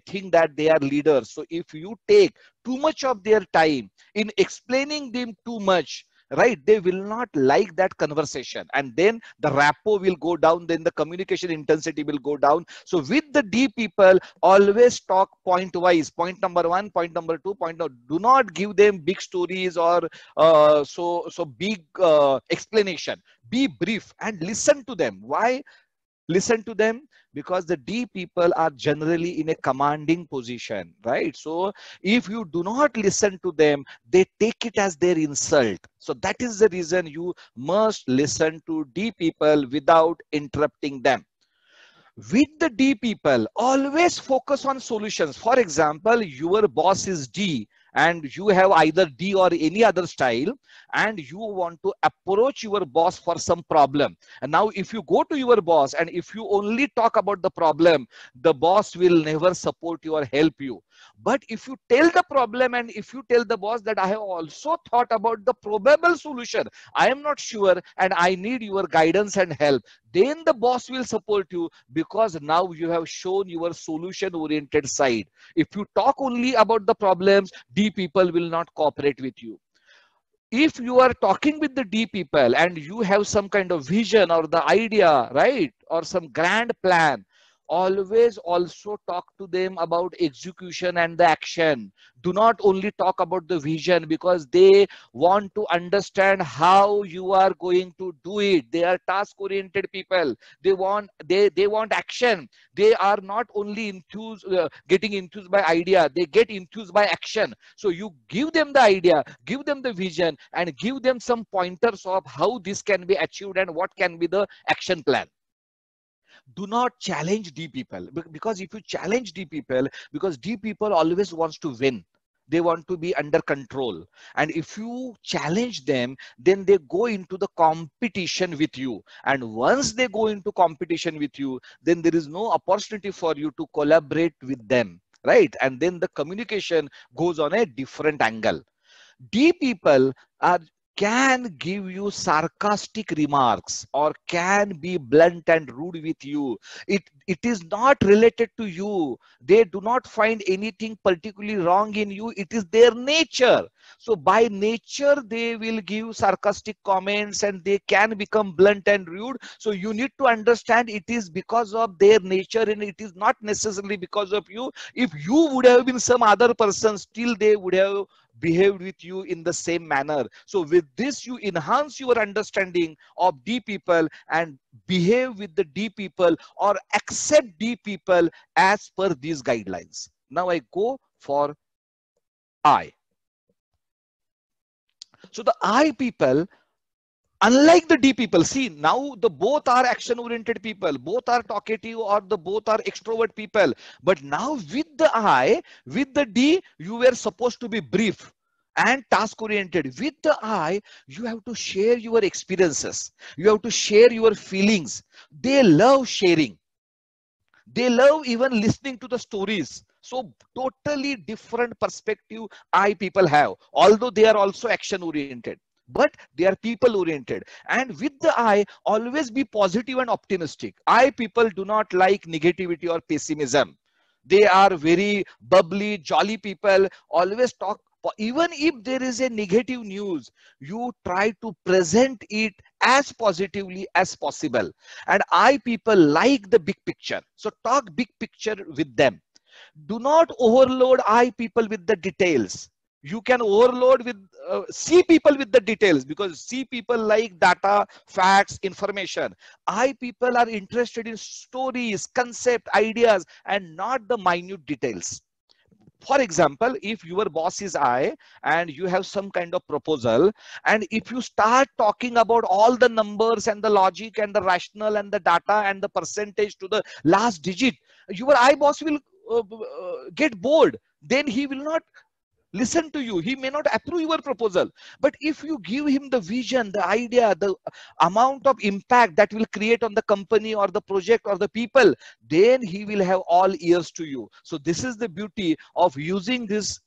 think that they are leaders. So if you take too much of their time in explaining them too much, right, they will not like that conversation, and then the rapport will go down, then the communication intensity will go down. So with the D people, always talk point wise. Point number one, point number two, do not give them big stories or so big explanation. Be brief and listen to them. Why listen to them? Because the D people are generally in a commanding position, right? So if you do not listen to them, they take it as their insult. So that is the reason you must listen to D people without interrupting them. With the D people, always focus on solutions. For example, your boss is D and you have either D or any other style, and you want to approach your boss for some problem. And now if you go to your boss and if you only talk about the problem, the boss will never support you or help you. But if you tell the problem and if you tell the boss that I have also thought about the probable solution, I am not sure and I need your guidance and help, then the boss will support you, because now you have shown your solution oriented side. If you talk only about the problems, D people will not cooperate with you. If you are talking with the D people and you have some kind of vision or the idea, right, or some grand plan, always also talk to them about execution and the action. Do not only talk about the vision, because they want to understand how you are going to do it. They are task oriented people. They want action. They are not only enthused getting enthused by idea, they get enthused by action. So you give them the idea, give them the vision, and give them some pointers of how this can be achieved and what can be the action plan. Do not challenge D people, because if you challenge D people, because D people always wants to win, they want to be under control, and if you challenge them, then they go into the competition with you, and once they go into competition with you, then there is no opportunity for you to collaborate with them, right? And then the communication goes on a different angle. D people can give you sarcastic remarks or can be blunt and rude with you. It is not related to you. They do not find anything particularly wrong in you. It is their nature. So by nature, they will give sarcastic comments and they can become blunt and rude. So you need to understand it is because of their nature and it is not necessarily because of you. If you would have been some other person, still they would have behaved with you in the same manner. So with this, you enhance your understanding of D people and behave with the D people or accept D people as per these guidelines. Now I go for I. So the I people, unlike the D people, see now the both are action oriented people, both are talkative or the both are extrovert people. But now with the I, with the D, you were supposed to be brief and task oriented. With the I, you have to share your experiences. You have to share your feelings. They love sharing. They love even listening to the stories. So totally different perspective I people have, although they are also action oriented, but they are people oriented. And with the I, always be positive and optimistic. I people do not like negativity or pessimism. They are very bubbly, jolly people, always talk. Even if there is a negative news, you try to present it as positively as possible. And I people like the big picture. So talk big picture with them. Do not overload I people with the details. You can overload with C people with the details, because C people like data, facts, information. I people are interested in stories, concept, ideas, and not the minute details. For example, if your boss is I and you have some kind of proposal, and if you start talking about all the numbers and the logic and the rational and the data and the percentage to the last digit, your I boss will get bored. Then he will not listen to you. He may not approve your proposal. But if you give him the vision, the idea, the amount of impact that will create on the company or the project or the people, then he will have all ears to you. So this is the beauty of using this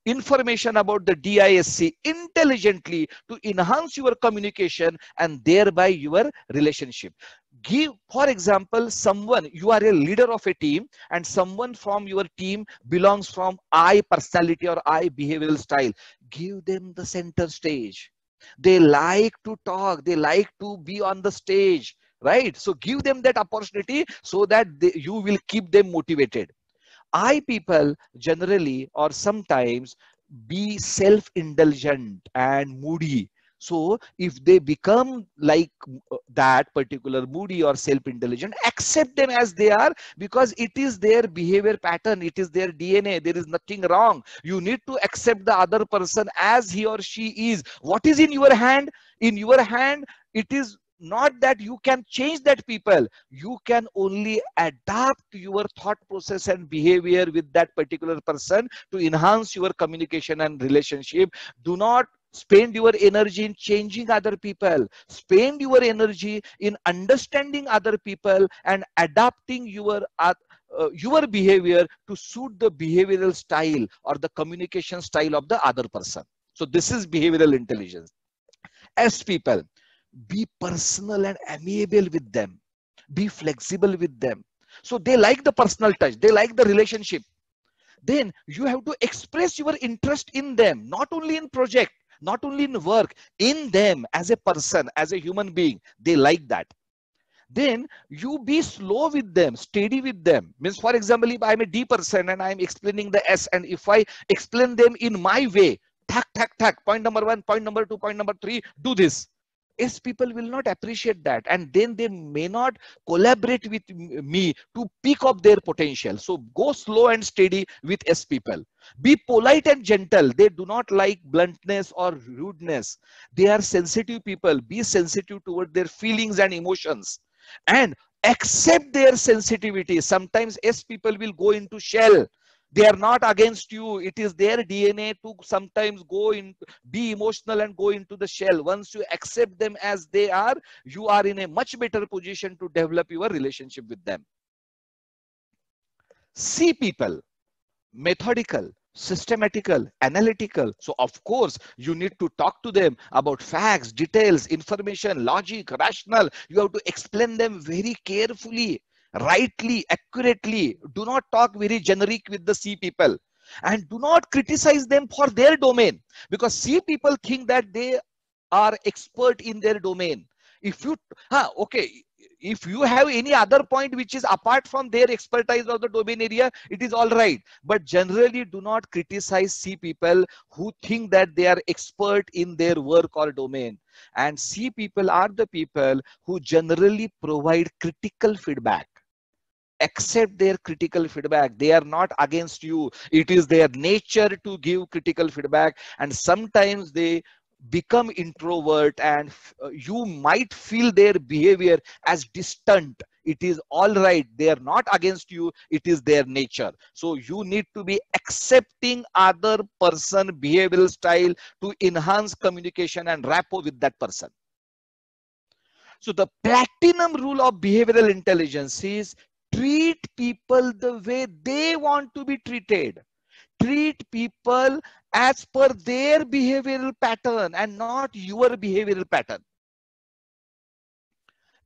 information about the DISC intelligently to enhance your communication and thereby your relationship. Give, for example, someone, you are a leader of a team and someone from your team belongs from I personality or I behavioral style. Give them the center stage. They like to talk, they like to be on the stage, right? So give them that opportunity so that you will keep them motivated. I people generally or sometimes be self-indulgent and moody. So if they become like that particular moody or self-indulgent, accept them as they are, because it is their behavior pattern, it is their DNA. There is nothing wrong. You need to accept the other person as he or she is. What is in your hand? In your hand, it is not that you can change that people. You can only adapt your thought process and behavior with that particular person to enhance your communication and relationship. Do not spend your energy in changing other people. Spend your energy in understanding other people and adapting your behavior to suit the behavioral style or the communication style of the other person. So this is behavioral intelligence. As people, be personal and amiable with them. Be flexible with them. So they like the personal touch. They like the relationship. Then you have to express your interest in them, not only in project, not only in work, in them as a person, as a human being. They like that. Then you be slow with them, steady with them. Means, for example, if I'm a D person and I'm explaining the S, and if I explain them in my way, tack, point number 1, point number 2, point number 3, do this. S people will not appreciate that, and then they may not collaborate with me to pick up their potential. So go slow and steady with S people. Be polite and gentle. They do not like bluntness or rudeness. They are sensitive people. Be sensitive toward their feelings and emotions and accept their sensitivity. Sometimes S people will go into shell. They are not against you. It is their DNA to sometimes go in, be emotional and go into the shell. Once you accept them as they are, you are in a much better position to develop your relationship with them. C people, methodical, systematical, analytical. So of course, you need to talk to them about facts, details, information, logic, rational. You have to explain them very carefully, rightly, accurately. Do not talk very generic with the C people, and do not criticize them for their domain, because C people think that they are expert in their domain. If you if you have any other point which is apart from their expertise or the domain area, it is all right. But generally, do not criticize C people who think that they are expert in their work or domain. And C people are the people who generally provide critical feedback. Accept their critical feedback. They are not against you. It is their nature to give critical feedback, and sometimes they become introvert, and you might feel their behavior as distant. It is all right. They are not against you. It is their nature. So you need to be accepting other person behavioral style to enhance communication and rapport with that person. So the platinum rule of behavioral intelligence is treat people the way they want to be treated. Treat people as per their behavioral pattern and not your behavioral pattern.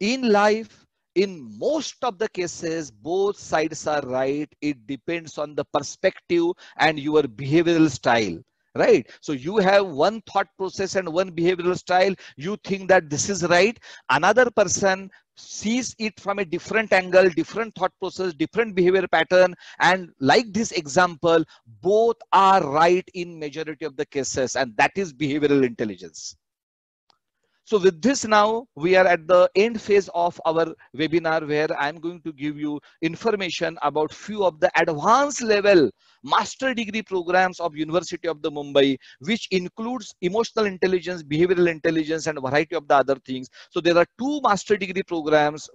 In life, in most of the cases, both sides are right. It depends on the perspective and your behavioral style. right? So you have one thought process and one behavioral style. You think that this is right. Another person sees it from a different angle, different thought process, different behavior pattern. And like this example, both are right in majority of the cases. And that is behavioral intelligence. So with this, now we are at the end phase of our webinar, where I'm going to give you information about few of the advanced level master degree programs of University of the Mumbai, which includes emotional intelligence, behavioral intelligence, and a variety of the other things. So there are two master degree programs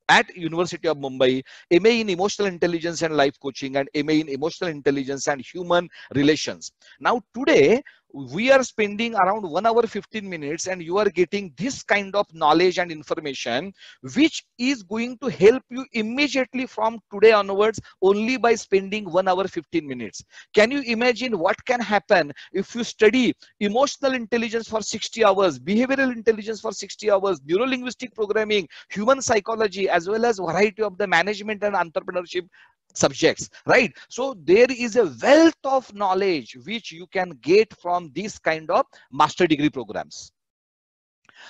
at University of Mumbai: MA in emotional intelligence and life coaching, and MA in emotional intelligence and human relations. Now today, we are spending around 1 hour 15 minutes, and you are getting this kind of knowledge and information, which is going to help you immediately from today onwards, only by spending 1 hour 15 minutes. Can you imagine what can happen if you study emotional intelligence for 60 hours, behavioral intelligence for 60 hours, neuro-linguistic programming, human psychology, as well as variety of the management and entrepreneurship subjects, right? So there is a wealth of knowledge which you can get from these kind of master degree programs.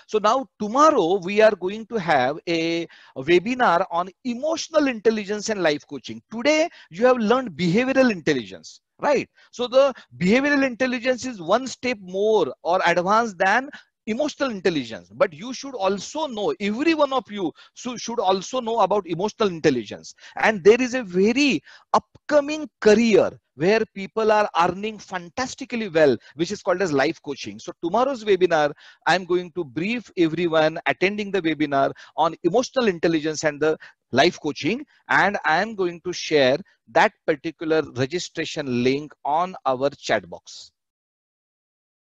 So now tomorrow we are going to have a webinar on emotional intelligence and life coaching. Today you have learned behavioral intelligence, right? So the behavioral intelligence is one step more or advanced than emotional intelligence, but you should also know, every one of you should also know about emotional intelligence. And there is a very upcoming career where people are earning fantastically well, which is called as life coaching. So tomorrow's webinar, I'm going to brief everyone attending the webinar on emotional intelligence and the life coaching, and I am going to share that particular registration link on our chat box.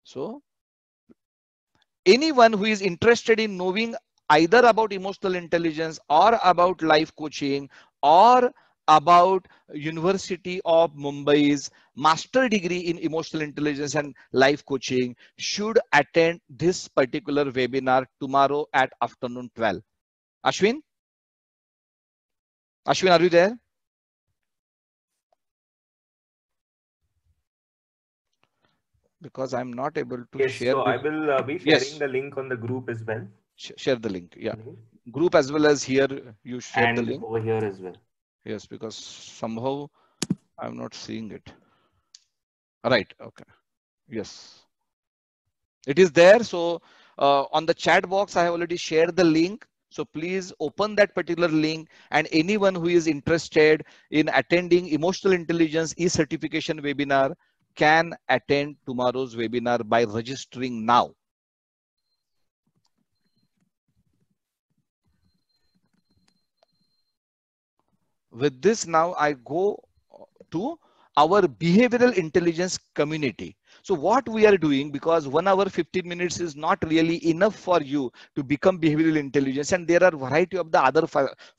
So anyone who is interested in knowing either about emotional intelligence or about life coaching or about University of Mumbai's master degree in emotional intelligence and life coaching should attend this particular webinar tomorrow at afternoon 12. Ashwin? Ashwin, are you there? Because I'm not able to yes, share. So I will be sharing the link on the group as well. Share the link. Yeah. Group as well as here. You share and the link. Over here as well. Yes, because somehow I'm not seeing it. Right. Okay. Yes. It is there. So on the chat box, I have already shared the link. So please open that particular link, and anyone who is interested in attending emotional intelligence e-certification webinar can attend tomorrow's webinar by registering now. With this, now I go to our behavioral intelligence community. So what we are doing, because 1 hour 15 minutes is not really enough for you to become behavioral intelligence, and there are variety of the other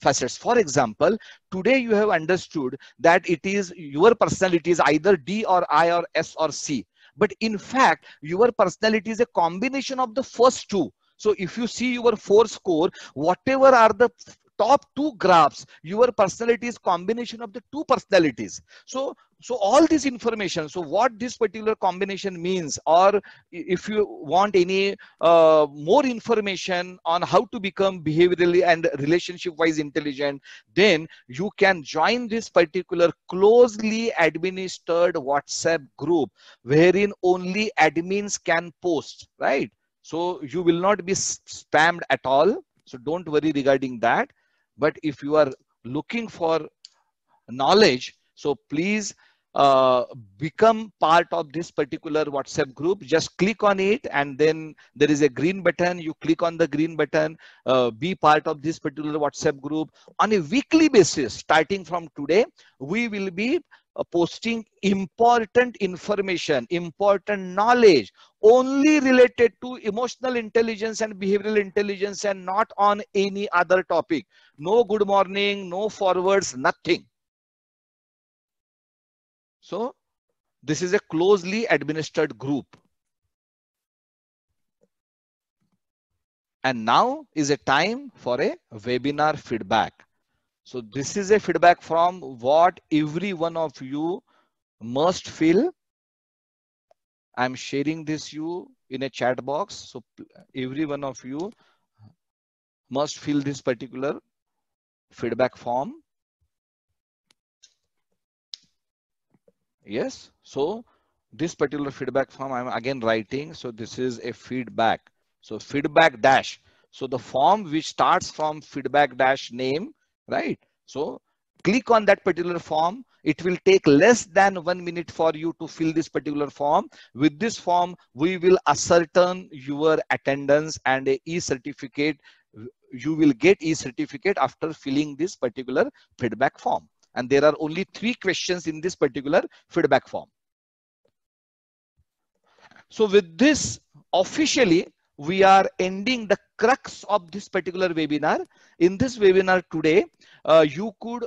facets. For example, today you have understood that it is your personality is either D or I or S or C. But in fact, your personality is a combination of the first two. So if you see your 4 score, whatever are the top 2 graphs, your personality is combination of the 2 personalities. So all this information, so what this particular combination means, or if you want any more information on how to become behaviorally and relationship wise intelligent, then you can join this particular closely administered WhatsApp group, wherein only admins can post, right? So you will not be spammed at all. So don't worry regarding that. But if you are looking for knowledge, so please become part of this particular WhatsApp group. Just click on it, and then there is a green button. You click on the green button, be part of this particular WhatsApp group. On a weekly basis, starting from today, we will be posting important information, important knowledge only related to emotional intelligence and behavioral intelligence, and not on any other topic. No good morning, no forwards, nothing. So this is a closely administered group. And now is a time for a webinar feedback. So this is a feedback from what every one of you must fill I'm sharing this you in a chat box. So every one of you must fill this particular feedback form. Yes. So this particular feedback form I'm again writing. So this is a feedback. So feedback dash. So the form which starts from feedback dash name, right? So click on that particular form. It will take less than 1 minute for you to fill this particular form. With this form, we will ascertain your attendance and a e-certificate. You will get e-certificate after filling this particular feedback form. And there are only 3 questions in this particular feedback form. So with this, officially, we are ending the crux of this particular webinar. In this webinar today, you could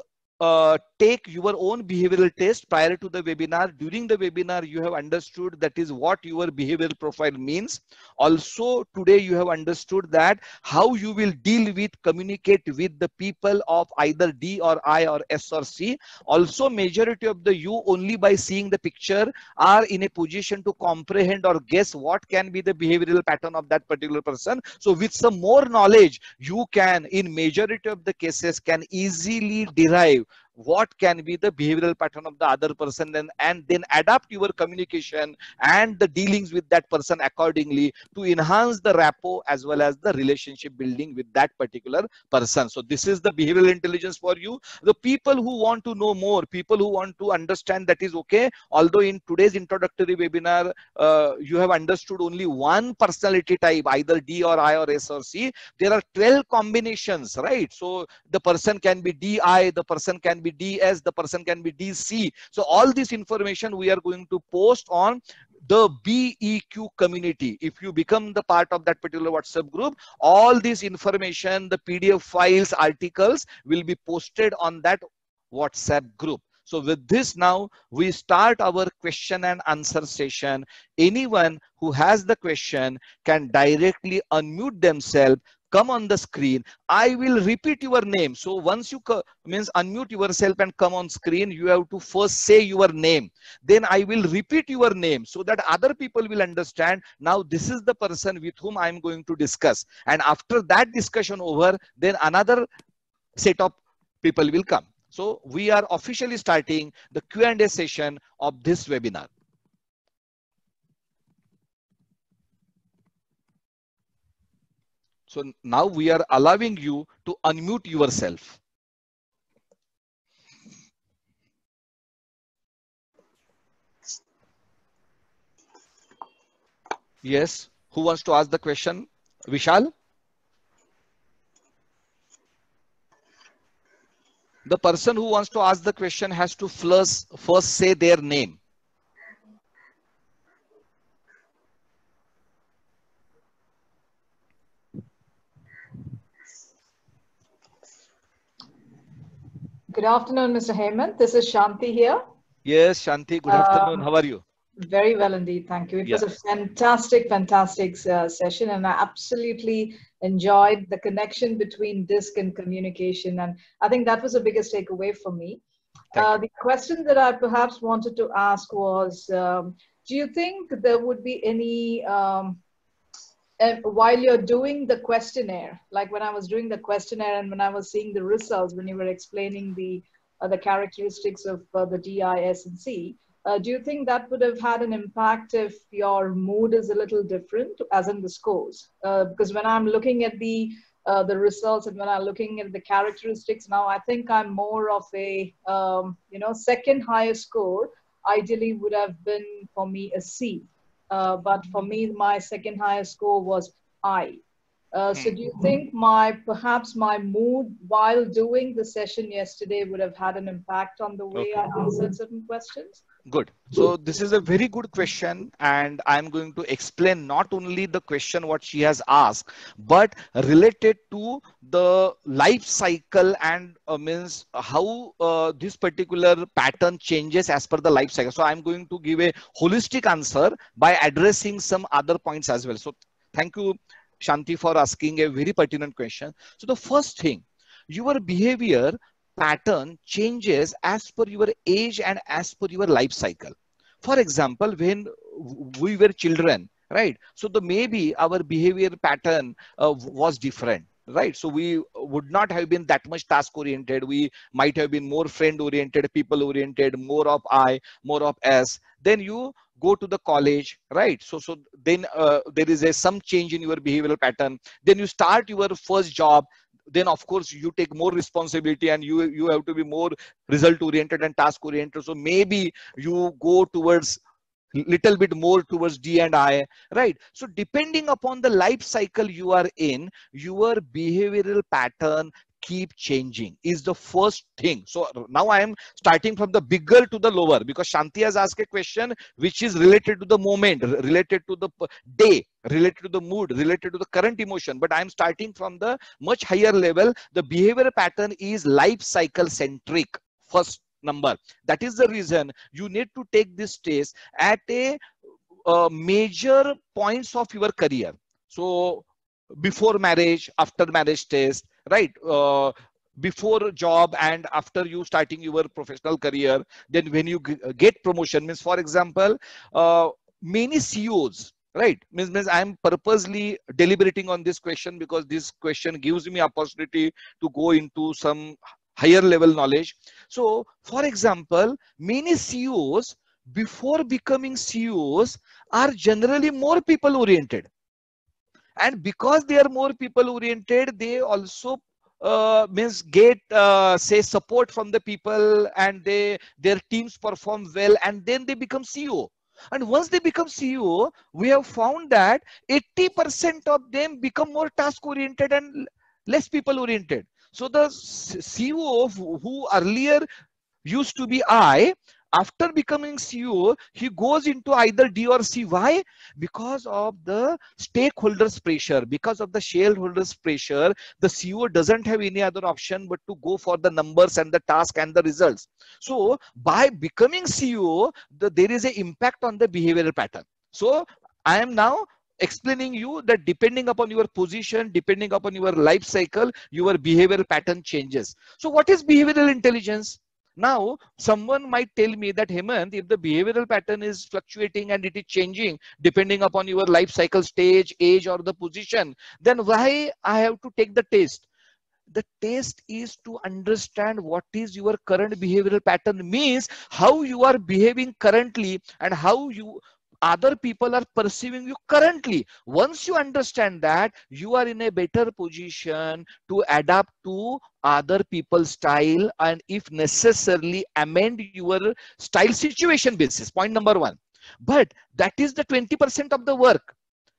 take your own behavioral test prior to the webinar. During the webinar, you have understood that is what your behavioral profile means. Also, today you have understood that how you will deal with, communicate with the people of either D or I or S or C. Also, majority of the you only by seeing the picture are in a position to comprehend or guess what can be the behavioral pattern of that particular person. So with some more knowledge, you can, in majority of the cases, can easily derive what can be the behavioral pattern of the other person, and then adapt your communication and the dealings with that person accordingly to enhance the rapport as well as the relationship building with that particular person. So this is the behavioral intelligence for you. The people who want to know more, people who want to understand, that is okay. Although in today's introductory webinar, you have understood only one personality type, either D or I or S or C. There are 12 combinations, right? So the person can be DI, the person can be DS, the person can be DC. So all this information we are going to post on the BEQ community. If you become the part of that particular WhatsApp group, all this information, the PDF files, articles will be posted on that WhatsApp group. So with this, now we start our question and answer session. Anyone who has the question can directly unmute themselves, come on the screen. I will repeat your name. So once you means unmute yourself and come on screen, you have to first say your name. Then I will repeat your name so that other people will understand. Now this is the person with whom I am going to discuss. And after that discussion over, then another set of people will come. So we are officially starting the Q&A session of this webinar. So now we are allowing you to unmute yourself. Yes, who wants to ask the question? Vishal? The person who wants to ask the question has to first say their name. Good afternoon, Mr. Hemant. This is Shanti here. Yes, Shanti, good afternoon. How are you? Very well indeed, thank you. It was a fantastic session, and I absolutely enjoyed the connection between DISC and communication, and I think that was the biggest takeaway for me. The question that I perhaps wanted to ask was, do you think there would be any, while you're doing the questionnaire, like when I was doing the questionnaire and when I was seeing the results, when you were explaining the characteristics of the D, I, S, and C, do you think that would have had an impact if your mood is a little different, as in the scores? Because when I'm looking at the results and when I'm looking at the characteristics now, I think I'm more of a, second highest score ideally would have been for me a C. But for me, my second highest score was I. So do you think perhaps my mood while doing the session yesterday would have had an impact on the way I answered certain questions? Good. So this is a very good question, and I'm going to explain not only the question what she has asked, but related to the life cycle and means how this particular pattern changes as per the life cycle. So I'm going to give a holistic answer by addressing some other points as well. So thank you, Shanti, for asking a very pertinent question. So the first thing, your behavior pattern changes as per your age and as per your life cycle. For example, when we were children, right? So the maybe our behavior pattern was different, right? So we would not have been that much task oriented. We might have been more friend oriented, people oriented, more of I, more of S. Then you go to the college, right? So then there is some change in your behavioral pattern. Then you start your first job. Then of course you take more responsibility, and you have to be more result oriented and task oriented. So maybe you go towards little bit more towards D and I, right? So depending upon the life cycle you are in, your behavioral pattern keep changing is the first thing. So now I am starting from the bigger to the lower, because Shanti has asked a question which is related to the moment, related to the day, related to the mood, related to the current emotion. But I am starting from the much higher level. The behavioral pattern is life cycle centric first number. That is the reason you need to take this test at a major points of your career. So before marriage, after marriage test, right? Before job and after you starting your professional career. Then when you get promotion, means for example, many CEOs, right? Means I'm purposely deliberating on this question, because this question gives me opportunity to go into some higher level knowledge. So for example, many CEOs before becoming CEOs are generally more people oriented, and because they are more people oriented, they also means get say support from the people, and their teams perform well, and then they become CEO. And once they become CEO, we have found that 80% of them become more task oriented and less people oriented. So the CEO who earlier used to be I, after becoming CEO, he goes into either D or C. Why? Because of the stakeholders pressure, because of the shareholders pressure, the CEO doesn't have any other option but to go for the numbers and the task and the results. So by becoming CEO, there is an impact on the behavioral pattern. So I am now explaining you that depending upon your position, depending upon your life cycle, your behavioral pattern changes. So what is behavioral intelligence? Now, someone might tell me that, Hemant, if the behavioral pattern is fluctuating and it is changing depending upon your life cycle stage, age, or the position, then why I have to take the test? The test is to understand what is your current behavioral pattern, means how you are behaving currently and how other people are perceiving you currently. Once you understand that, you are in a better position to adapt to other people's style, and if necessarily amend your style situation basis. Point number one. But that is the 20% of the work.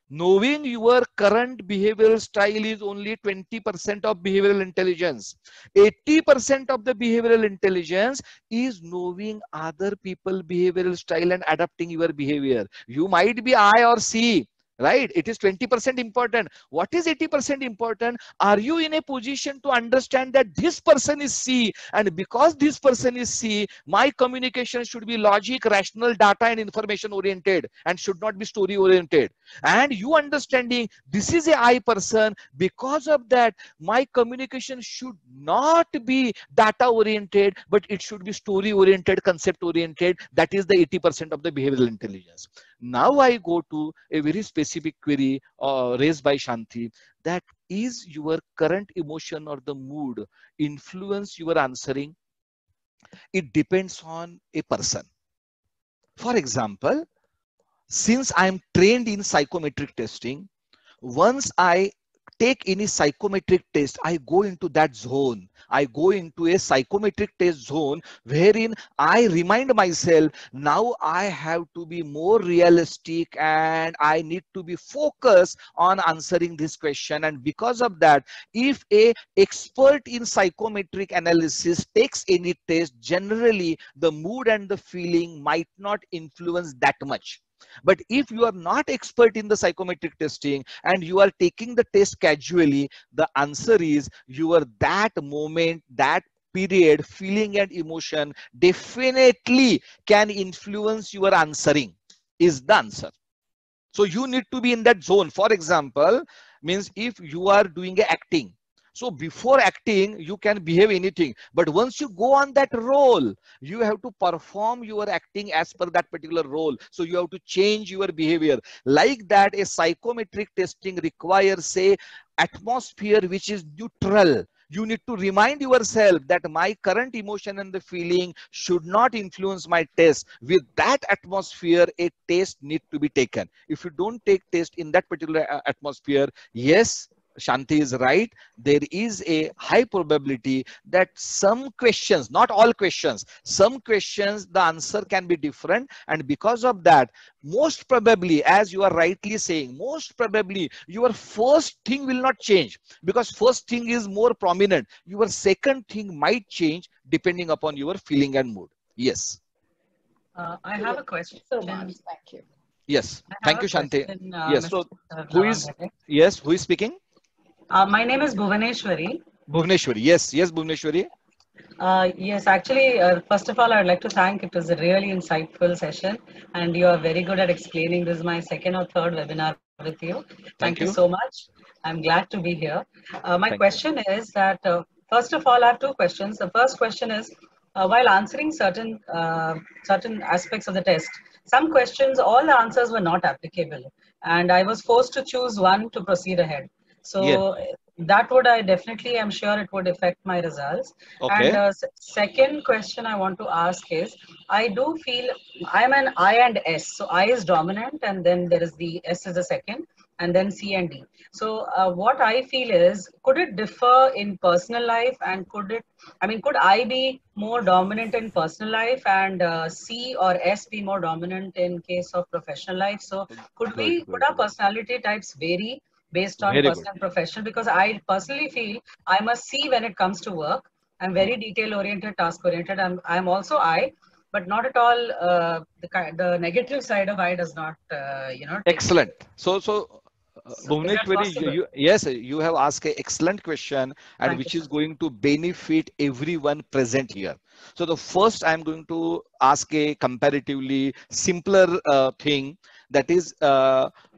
Knowing your current behavioral style is only 20% of behavioral intelligence. 80% of the behavioral intelligence is knowing other people's behavioral style and adapting your behavior. You might be I or C, right? It is 20% important. What is 80% important? Are you in a position to understand that this person is C, and because this person is C, my communication should be logic, rational, data and information oriented, and should not be story oriented. And you understanding this is a I person, because of that my communication should not be data oriented, but it should be story oriented, concept oriented. That is the 80% of the behavioral intelligence. Now I go to a very specific query raised by Shanti, that is your current emotion or the mood influence your answering? It depends on a person. For example, since I am trained in psychometric testing, once I take any psychometric test, I go into that zone. I go into a psychometric test zone wherein I remind myself, now I have to be more realistic and I need to be focused on answering this question. And because of that, if a expert in psychometric analysis takes any test, generally the mood and the feeling might not influence that much. But if you are not expert in the psychometric testing and you are taking the test casually, the answer is your that moment, that period, feeling and emotion definitely can influence your answering is the answer. So you need to be in that zone. For example, means if you are doing acting, So before acting, you can behave anything. But once you go on that role, you have to perform your acting as per that particular role. So you have to change your behavior. Like that, a psychometric testing requires, say, atmosphere which is neutral. You need to remind yourself that my current emotion and the feeling should not influence my test. With that atmosphere, a test need to be taken. If you don't take test in that particular atmosphere, yes, Shanti is right. There is a high probability that some questions, not all questions, some questions, the answer can be different. And because of that, most probably, as you are rightly saying, most probably your first thing will not change, because first thing is more prominent. Your second thing might change depending upon your feeling and mood. Yes. I have a question. So much. Thank you. Yes. Thank you, Shanti. Question, Yes. So Mr. who is, yes, who is speaking? My name is Bhuvaneshwari. Bhuvaneshwari. Yes. Yes, Bhuvaneshwari. Yes, actually, first of all, I'd like to thank. It was a really insightful session, and you are very good at explaining. This is my second or third webinar with you. Thank you so much. I'm glad to be here. My question is that, first of all, I have two questions. The first question is, while answering certain aspects of the test, some questions, all the answers were not applicable, and I was forced to choose one to proceed ahead. So that would, I definitely am sure it would affect my results. Okay. And second question I want to ask is, I do feel I'm an I and S. So I is dominant, and then there is the S is the second, and then C and D. So what I feel is, could it differ in personal life, and could I be more dominant in personal life and C or S be more dominant in case of professional life? So could our personality types vary based on personal and professional? Because I personally feel I'm a C when it comes to work. I'm very detail oriented, task oriented. I'm also I, but not at all the negative side of I does not Excellent. So Bhuvaneshwari, yes, you have asked an excellent question, and which is going to benefit everyone present here. So the first, I'm going to ask a comparatively simpler thing, that is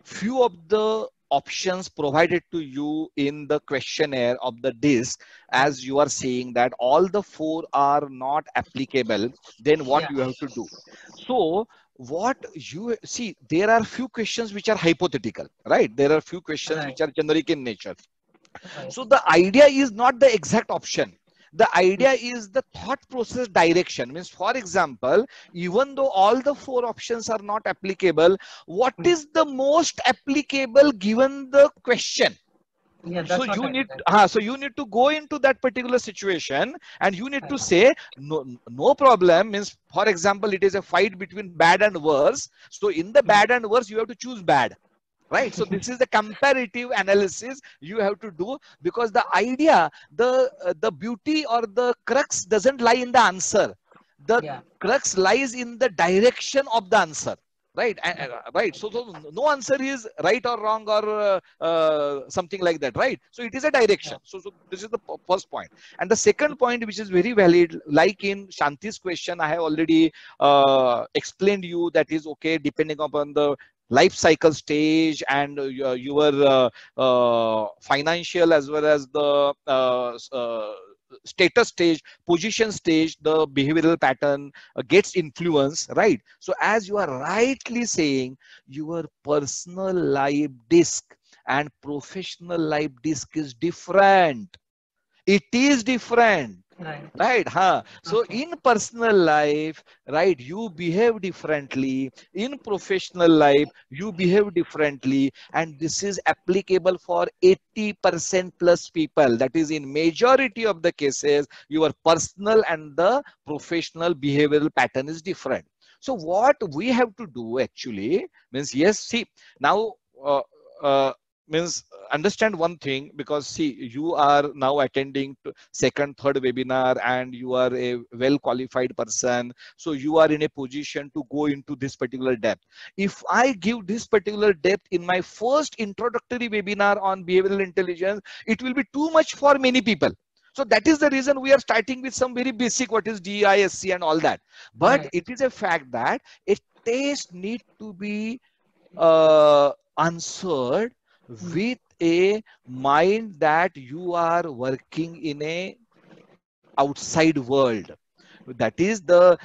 few of the options provided to you in the questionnaire of the DISC, as you are saying that all the four are not applicable, then what you have to do. So what you see, there are few questions which are hypothetical, right? There are few questions which are generic in nature. So the idea is not the exact option. The idea is the thought process direction. Means, for example, even though all the four options are not applicable, what is the most applicable given the question? So you need to go into that particular situation, and you need to say no problem. Means, for example, it is a fight between bad and worse. So in the bad and worse, you have to choose bad. Right. So this is the comparative analysis you have to do, because the idea, the beauty or the crux doesn't lie in the answer. The crux lies in the direction of the answer. Right. Right. So no answer is right or wrong or something like that. Right. So it is a direction. So this is the first point. And the second point, which is very valid, like in Shanti's question, I have already explained you that is okay, depending upon the life cycle stage and your financial as well as the status stage, position stage, the behavioral pattern gets influence, right? So as you are rightly saying, your personal life DISC and professional life DISC is different. It is different. Right. So in personal life, right, you behave differently. In professional life, you behave differently. And this is applicable for 80% plus people. That is, in majority of the cases, your personal and the professional behavioral pattern is different. So what we have to do actually means, yes, see, now means understand one thing, because see, you are now attending to second, third webinar, and you are a well qualified person. So you are in a position to go into this particular depth. If I give this particular depth in my first introductory webinar on behavioral intelligence, it will be too much for many people. So that is the reason we are starting with some very basic, what is DISC and all that. But it is a fact that a test need to be answered with a mind that you are working in a outside world. That is the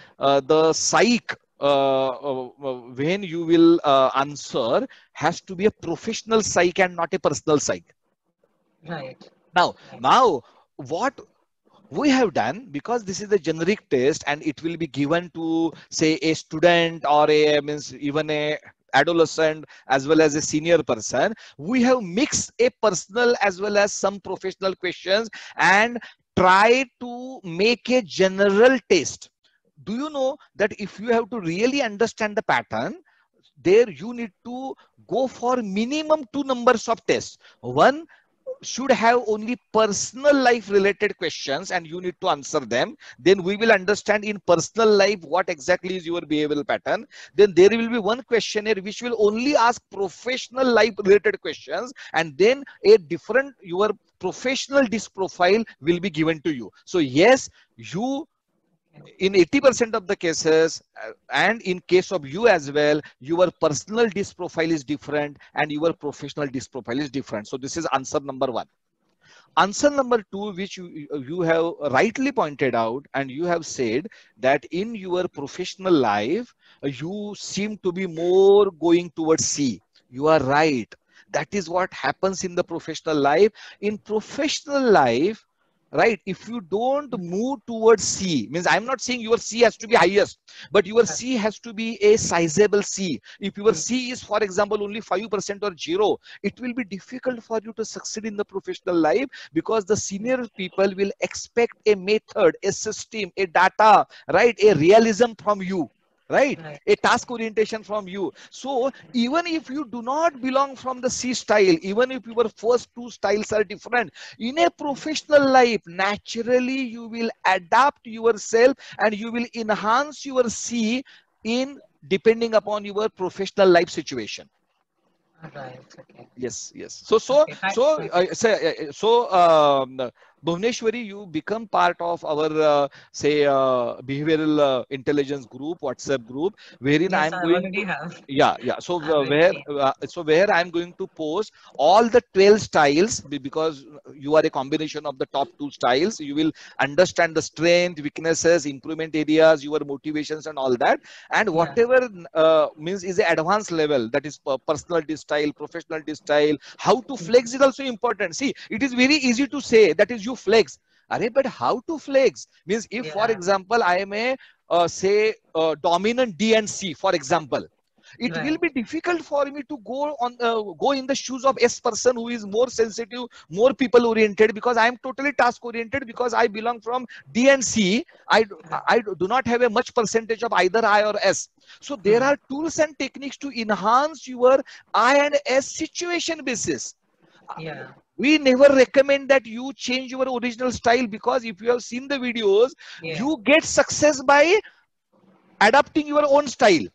psych. When you will answer has to be a professional psych and not a personal psych. Right. Now, what we have done, because this is a generic test and it will be given to say a student or a means even a adolescent as well as a senior person, we have mixed a personal as well as some professional questions and try to make a general test. Do you know that if you have to really understand the pattern, there you need to go for minimum 2 numbers of tests. One should have only personal life related questions and you need to answer them. Then we will understand in personal life what exactly is your behavioral pattern. Then there will be one questionnaire which will only ask professional life related questions, and then a different your professional disc profile will be given to you. So yes, you in 80% of the cases, and in case of you as well, your personal disc profile is different and your professional disc profile is different. So this is answer number 1. Answer number 2, which you have rightly pointed out, and you have said that in your professional life, you seem to be more going towards C. You are right. That is what happens in the professional life. In professional life, right, if you don't move towards C, means I'm not saying your C has to be highest, but your C has to be a sizable C. If your C is, for example, only 5% or 0, it will be difficult for you to succeed in the professional life, because the senior people will expect a method, a system, a data, right, a realism from you. Right, a task orientation from you. So even if you do not belong from the C style, even if your first 2 styles are different, in a professional life, naturally you will adapt yourself and you will enhance your C in depending upon your professional life situation. Right. Okay. Yes. So Bhuvneshwari, you become part of our behavioral intelligence group, WhatsApp group, wherein Yes, I'm I going already to have. so I'm ready. where I'm going to post all the 12 styles, because you are a combination of the top 2 styles. You will understand the strength, weaknesses, improvement areas, your motivations and all that, and whatever means is the advanced level, that is personal style, professional style. How to flex is also important. See, it is very easy to say that is you flex. But how to flex means, if for example I am a dominant D and C, for example, it will be difficult for me to go in the shoes of S person who is more sensitive, more people oriented, because I am totally task oriented, because I belong from D and C. I do not have a much percentage of either I or S. So there are tools and techniques to enhance your I and S situation basis. We never recommend that you change your original style, because if you have seen the videos, you get success by adapting your own style.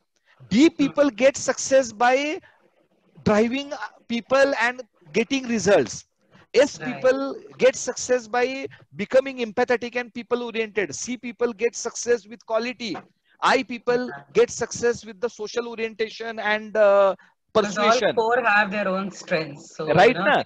D people get success by driving people and getting results. S people get success by becoming empathetic and people oriented. C people get success with quality. I people get success with the social orientation and persuasion. All 4 have their own strengths. So, right, you know,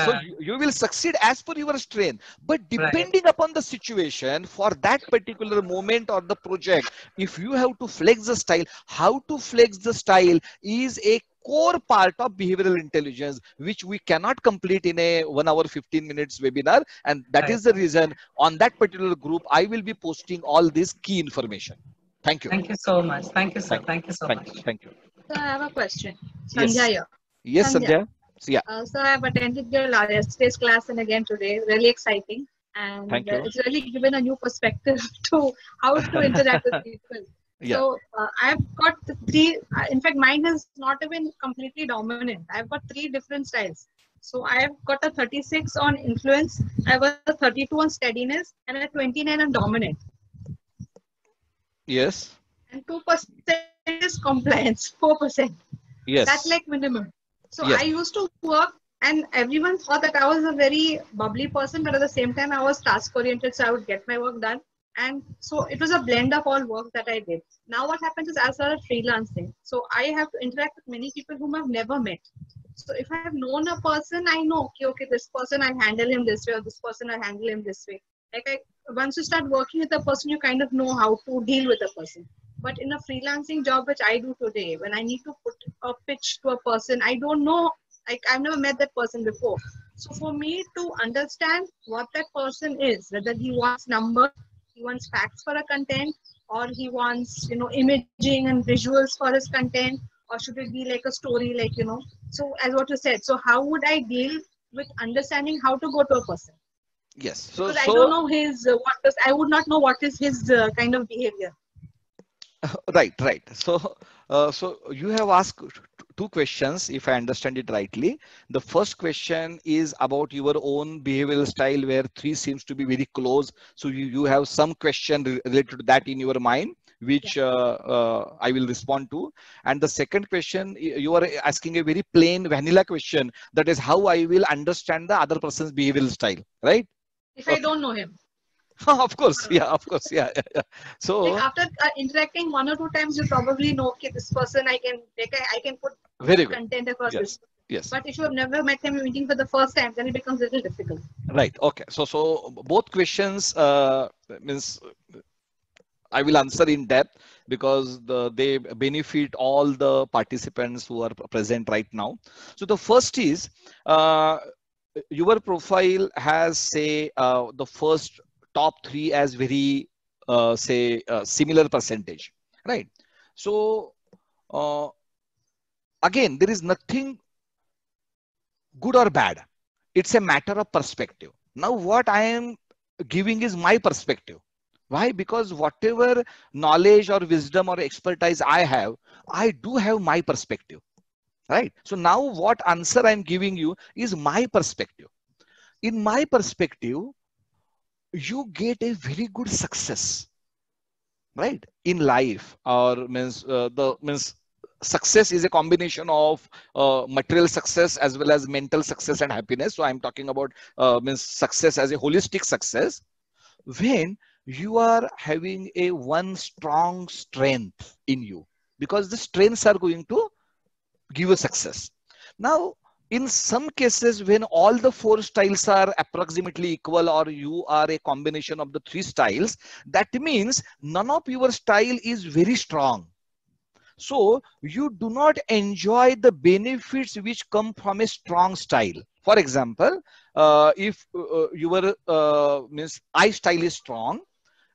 so you will succeed as per your strength, but depending upon the situation for that particular moment or the project, if you have to flex the style, how to flex the style is a core part of behavioral intelligence, which we cannot complete in a 1 hour 15 minutes webinar. And that is the reason on that particular group I will be posting all this key information. Thank you. Thank you so much. Thank you, sir. Thank you so much. Thank you. So I have a question. Sandhya here. Yes, Sandhya. So I have attended your yesterday's class and again today. Really exciting. And Thank you. It's really given a new perspective to how to interact with people. So I've got 3, in fact, mine is not even completely dominant. I've got 3 different styles. So I've got a 36 on influence, I've got a 32 on steadiness, and a 29 on dominant. Yes. And 2% is compliance, 4%. Yes. That's like minimum. So I used to work, and everyone thought that I was a very bubbly person, but at the same time I was task oriented, so I would get my work done. And so it was a blend of all work that I did. Now what happens is I started freelancing. So I have to interact with many people whom I've never met. So if I've known a person, I know, okay, this person I'll handle him this way, or this person I'll handle him this way. Once you start working with a person, you kind of know how to deal with a person. But in a freelancing job, which I do today, when I need to put a pitch to a person, I don't know, I've never met that person before. So for me to understand what that person is, whether he wants numbers, he wants facts for a content, or he wants, imaging and visuals for his content, or should it be like a story, so as what you said, so how would I deal with understanding how to go to a person? Yes. Because I don't know his, I would not know what is his kind of behavior. Right. So you have asked two questions, if I understand it rightly. The first question is about your own behavioral style, where three seems to be very close. So you have some question related to that in your mind, which I will respond to. And the second question, you are asking a very plain vanilla question, that is how I will understand the other person's behavioral style, right? If I don't know him. Of course, yeah. So like after interacting one or two times, you probably know, okay, this person I can put very good content across this. Yes. But if you have never met him, meeting for the first time, then it becomes a little difficult. Right. Okay. So both questions means I will answer in depth, because they benefit all the participants who are present right now. So the first is your profile has, say, the first top three as very similar percentage, right? So again, there is nothing good or bad. It's a matter of perspective. Now what I am giving is my perspective. Why? Because whatever knowledge or wisdom or expertise I do have my perspective, right? So now what answer I'm giving you is my perspective. In my perspective, you get a very good success, right, in life, or means success is a combination of material success as well as mental success and happiness. So I'm talking about means success as a holistic success, when you are having a one strong strength in you, because the strengths are going to give you success. Now in some cases, when all the four styles are approximately equal, or you are a combination of the three styles, that means none of your style is very strong. So you do not enjoy the benefits which come from a strong style. For example, if your means eye style is strong,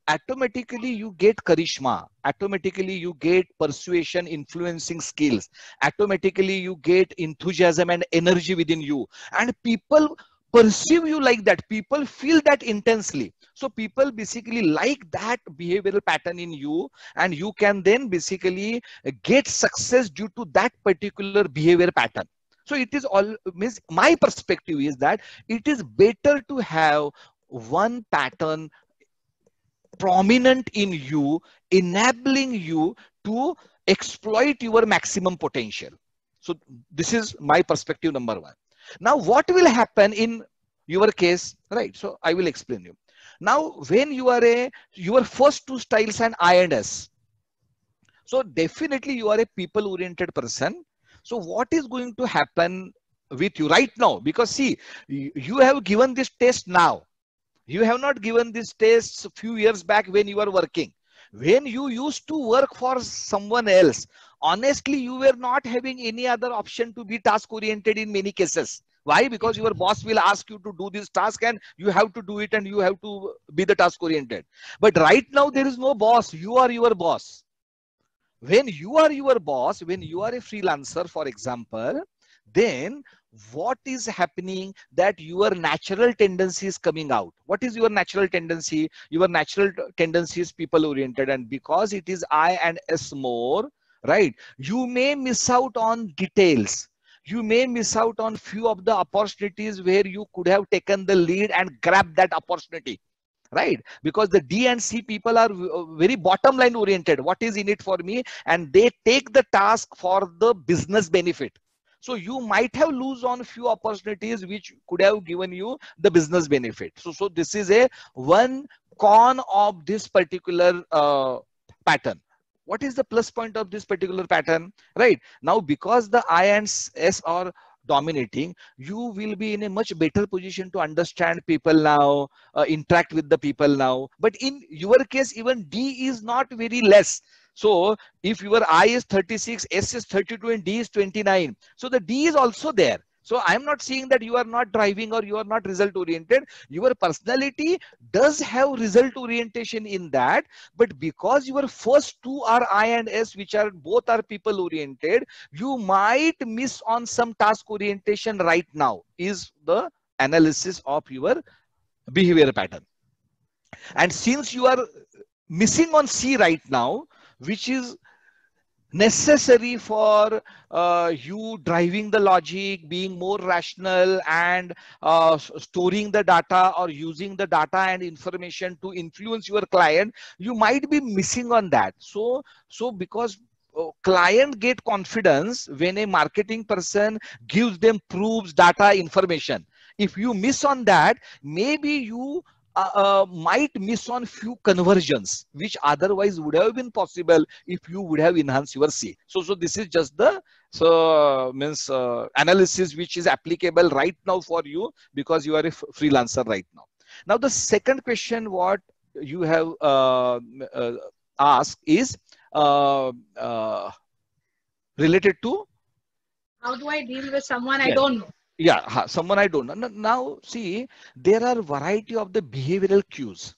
automatically you get charisma, automatically you get persuasion, influencing skills, automatically you get enthusiasm and energy within you, and people perceive you like that, people feel that intensely. So people basically like that behavioral pattern in you, and you can then basically get success due to that particular behavior pattern. So it is all means, my perspective is that it is better to have one pattern prominent in you, enabling you to exploit your maximum potential. So this is my perspective number one. Now what will happen in your case, right? So I will explain you. Now when you are your first two styles and I and S, so definitely you are a people oriented person. So what is going to happen with you right now? Because see, you have given this test now. You have not given these tests a few years back when you were working. When you used to work for someone else, honestly, you were not having any other option to be task oriented in many cases. Why? Because your boss will ask you to do this task and you have to do it, and you have to be the task oriented. But right now there is no boss. You are your boss. When you are your boss, when you are a freelancer, for example, then what is happening, that your natural tendency is coming out. What is your natural tendency? Your natural tendency is people oriented, and because it is I and S more, right, you may miss out on details. You may miss out on few of the opportunities where you could have taken the lead and grabbed that opportunity, right? Because the D and C people are very bottom line oriented. What is in it for me? And they take the task for the business benefit. So you might have lose on few opportunities which could have given you the business benefit. So this is a one con of this particular pattern? What is the plus point of this particular pattern? Right now, because the I and S are dominating, you will be in a much better position to understand people now, interact with the people now. But in your case, even D is not very less. So if your I is 36, S is 32, and D is 29, so the D is also there. So I am not saying that you are not driving or you are not result oriented. Your personality does have result orientation in that, but because your first two are I and S, which are both are people oriented, you might miss on some task orientation right now, is the analysis of your behavior pattern. And since you are missing on C right now, which is necessary for you driving the logic, being more rational, and storing the data or using the data and information to influence your client, you might be missing on that. So because client get confidence when a marketing person gives them proofs, data, information. If you miss on that, maybe you might miss on few conversions which otherwise would have been possible if you would have enhanced your C. So this is just the analysis which is applicable right now for you, because you are a freelancer right now. Now the second question what you have asked is related to how do I deal with someone I don't know? Yeah, someone I don't know. Now, see, there are variety of the behavioral cues,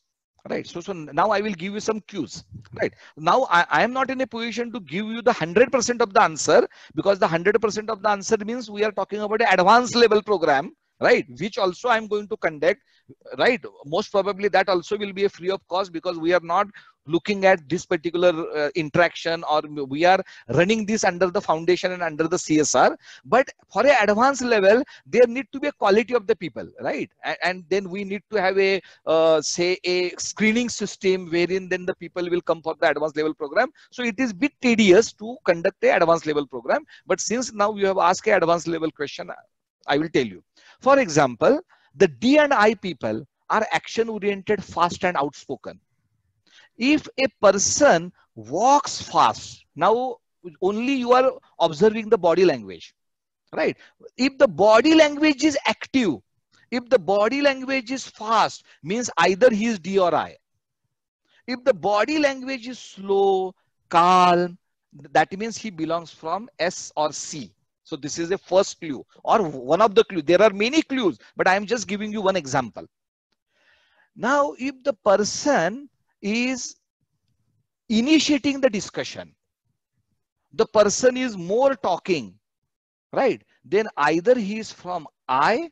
right? So now I will give you some cues, right? Now, I am not in a position to give you the 100% of the answer, because the 100% of the answer means we are talking about an advanced level program, right? Which also I'm going to conduct, right? Most probably that also will be a free of cost, because we are not looking at this particular interaction, or we are running this under the foundation and under the CSR. But for an advanced level, there need to be a quality of the people, right? And then we need to have a say a screening system wherein then the people will come for the advanced level program. So it is a bit tedious to conduct a advanced level program. But since now you have asked a advanced level question, I will tell you. For example, the D and I people are action oriented, fast and outspoken. If a person walks fast, now only you are observing the body language, right? If the body language is active, if the body language is fast, means either he is D or I. If the body language is slow, calm, that means he belongs from S or C. So this is a first clue, or one of the clues. There are many clues, but I am just giving you one example. Now, if the person is initiating the discussion, the person is more talking, right? Then either he is from I,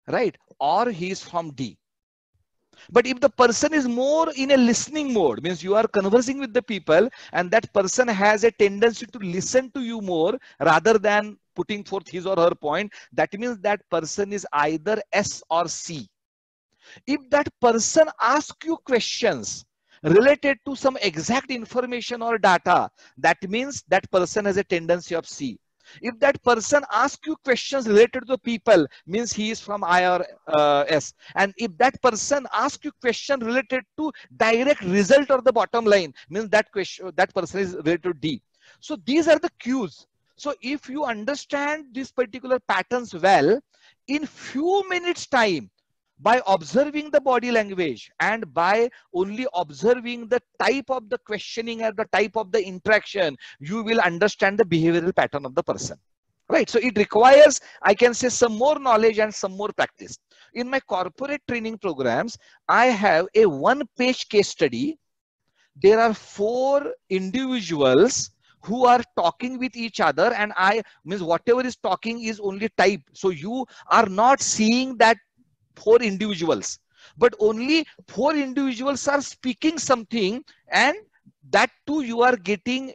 right? Or he is from D. But if the person is more in a listening mode, means you are conversing with the people and that person has a tendency to listen to you more rather than putting forth his or her point, that means that person is either S or C. If that person asks you questions related to some exact information or data, that means that person has a tendency of C. If that person asks you questions related to the people, means he is from I or S. And if that person asks you question related to direct result or the bottom line, means that person is related to D. So these are the cues. So if you understand these particular patterns well, in few minutes time, by observing the body language and by only observing the type of the questioning or the type of the interaction, you will understand the behavioral pattern of the person, right? So it requires, I can say, some more knowledge and some more practice. In my corporate training programs, I have a one-page case study. There are 4 individuals who are talking with each other, and I means whatever is talking is only type. So you are not seeing that 4 individuals, but only 4 individuals are speaking something, and that too you are getting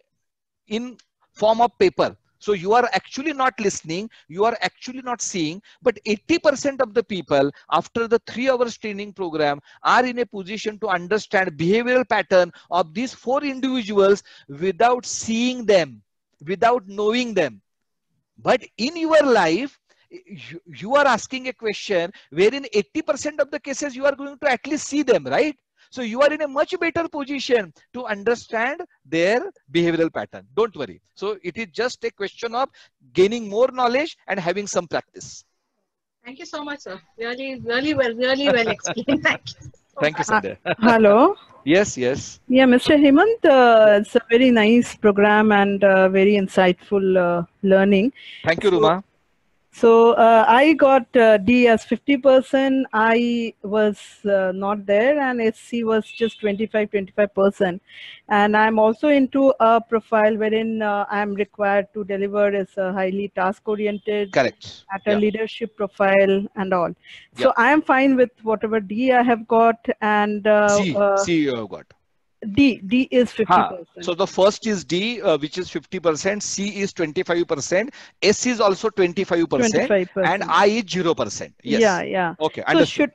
in form of paper. So you are actually not listening, you are actually not seeing, but 80% of the people after the 3 hours training program are in a position to understand behavioral pattern of these 4 individuals without seeing them, without knowing them. But in your life, you are asking a question wherein 80% of the cases you are going to at least see them, right? So you are in a much better position to understand their behavioral pattern. Don't worry. So it is just a question of gaining more knowledge and having some practice. Thank you so much, sir. Really well explained. Thank you. Thank you, Sandhya. Hello. Yes, yes. Yeah, Mr. Hemant, it's a very nice program and very insightful learning. Thank you, Ruma. So I got D as 50%. I was not there, and SC was just 25%. And I'm also into a profile wherein I'm required to deliver as a highly task-oriented, Correct. at a leadership profile and all. So Yeah. I am fine with whatever D I have got, and C you have got. D is 50%. So the first is D, which is 50%. C is 25%. S is also 25%. 25%. And I is 0%. Yes. Yeah. Okay. So Understood.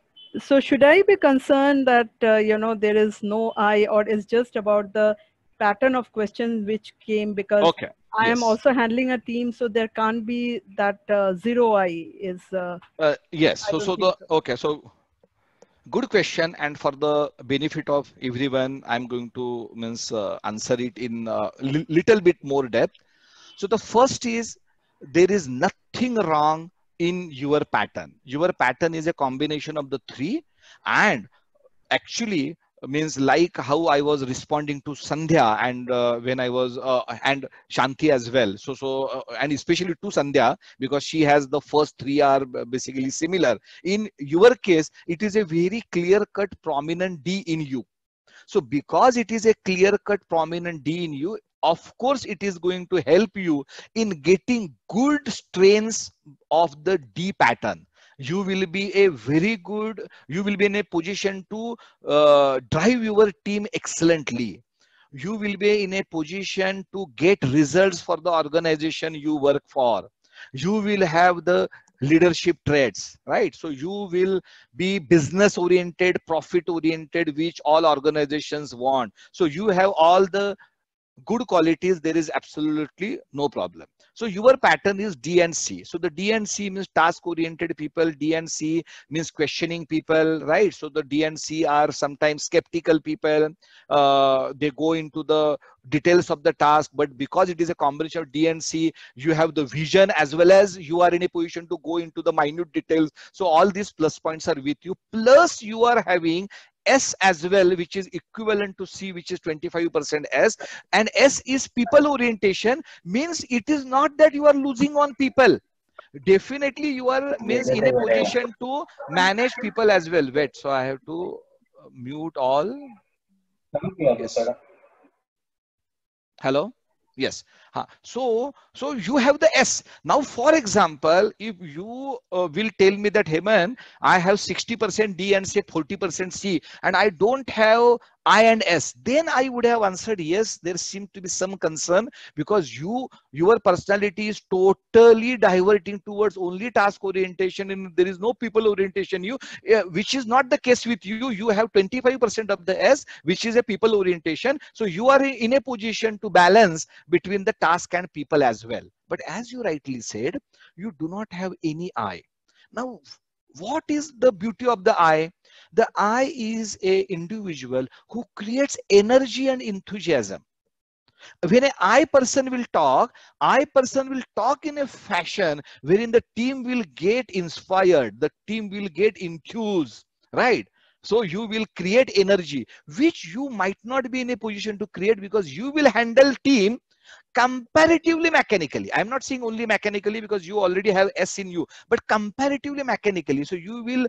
should I be concerned that there is no I, or is just about the pattern of questions which came, because Okay. I am Yes. also handling a team, so there can't be that zero I is. Yes. I don't So think so. okay. So good question, and for the benefit of everyone, I'm going to answer it in little bit more depth. So the first is, there is nothing wrong in your pattern. Your pattern is a combination of the three, and actually like how I was responding to Sandhya, and when I was and Shanti as well. So and especially to Sandhya, because she has the first three are basically similar. In your case, it is a very clear-cut prominent D in you. So because it is a clear-cut prominent D in you, of course it is going to help you in getting good strains of the D pattern. You will be you will be in a position to drive your team excellently. You will be in a position to get results for the organization you work for. You will have the leadership traits, right? So you will be business oriented, profit oriented, which all organizations want. So you have all the good qualities. There is absolutely no problem. So your pattern is D and C. So the D and C means task oriented people. D and C means questioning people, right? So the D and C are sometimes skeptical people. They go into the details of the task, but because it is a combination of D and C, you have the vision as well as you are in a position to go into the minute details. So all these plus points are with you. Plus you are having S as well, which is equivalent to C, which is 25% S. And S is people orientation, means it is not that you are losing on people. Definitely you are in a position to manage people as well. Wait, so I have to mute all. Yes. Hello. Yes. So you have the S. Now, for example, if you will tell me that, hey man, I have 60% D and say 40% C, and I don't have I and S, then I would have answered yes. There seems to be some concern, because your personality is totally diverting towards only task orientation, and there is no people orientation. Which is not the case with you. You have 25% of the S, which is a people orientation. So you are in a position to balance between the task and people as well. But as you rightly said, you do not have any I. Now, what is the beauty of the I? The I is a individual who creates energy and enthusiasm. When an I person will talk in a fashion wherein the team will get inspired, the team will get enthused, right? So you will create energy, which you might not be in a position to create, because you will handle team comparatively mechanically. I'm not saying only mechanically, because you already have S in you, but comparatively mechanically. So you will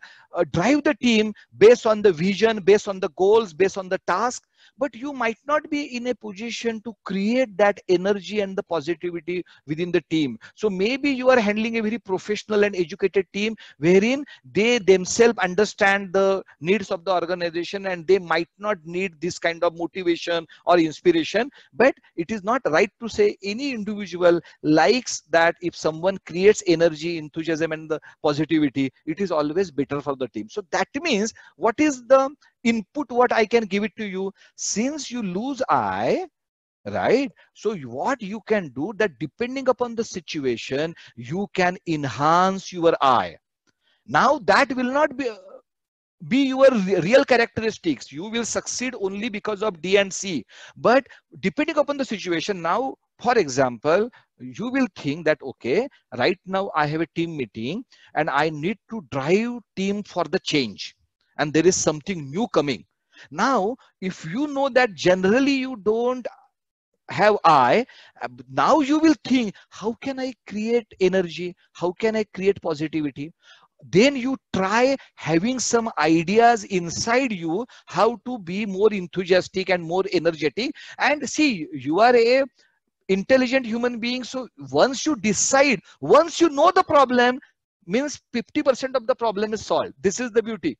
drive the team based on the vision, based on the goals, based on the task, but you might not be in a position to create that energy and the positivity within the team. So maybe you are handling a very professional and educated team wherein they themselves understand the needs of the organization, and they might not need this kind of motivation or inspiration. But it is not right to say any individual likes that. If someone creates energy, enthusiasm, and the positivity, it is always better for the team. So that means, what is the input what I can give it to you? Since you lose I, right? So what you can do, that depending upon the situation, you can enhance your I. Now that will not be be your real characteristics. You will succeed only because of D and C. But depending upon the situation, now, for example, you will think that, okay, right now I have a team meeting and I need to drive team for the change. And there is something new coming. Now, if you know that generally you don't have I, now you will think, how can I create energy? How can I create positivity? Then you try having some ideas inside you how to be more enthusiastic and more energetic. And see, you are a intelligent human being. So once you decide, once you know the problem, means 50% of the problem is solved. This is the beauty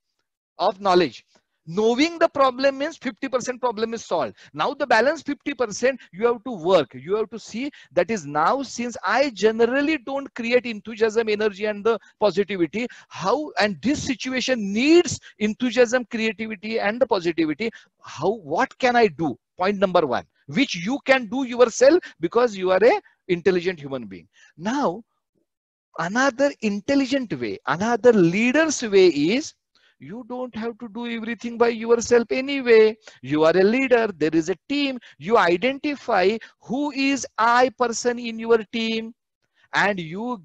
of knowledge. Knowing the problem means 50% problem is solved. Now the balance 50% you have to work. You have to see that is now, since I generally don't create enthusiasm, energy and the positivity, how, and this situation needs enthusiasm, creativity and the positivity. How, what can I do? Point number one, which you can do yourself because you are a intelligent human being. Now, another intelligent way, another leader's way is, you don't have to do everything by yourself anyway. You are a leader. There is a team. You identify who is I person in your team, and you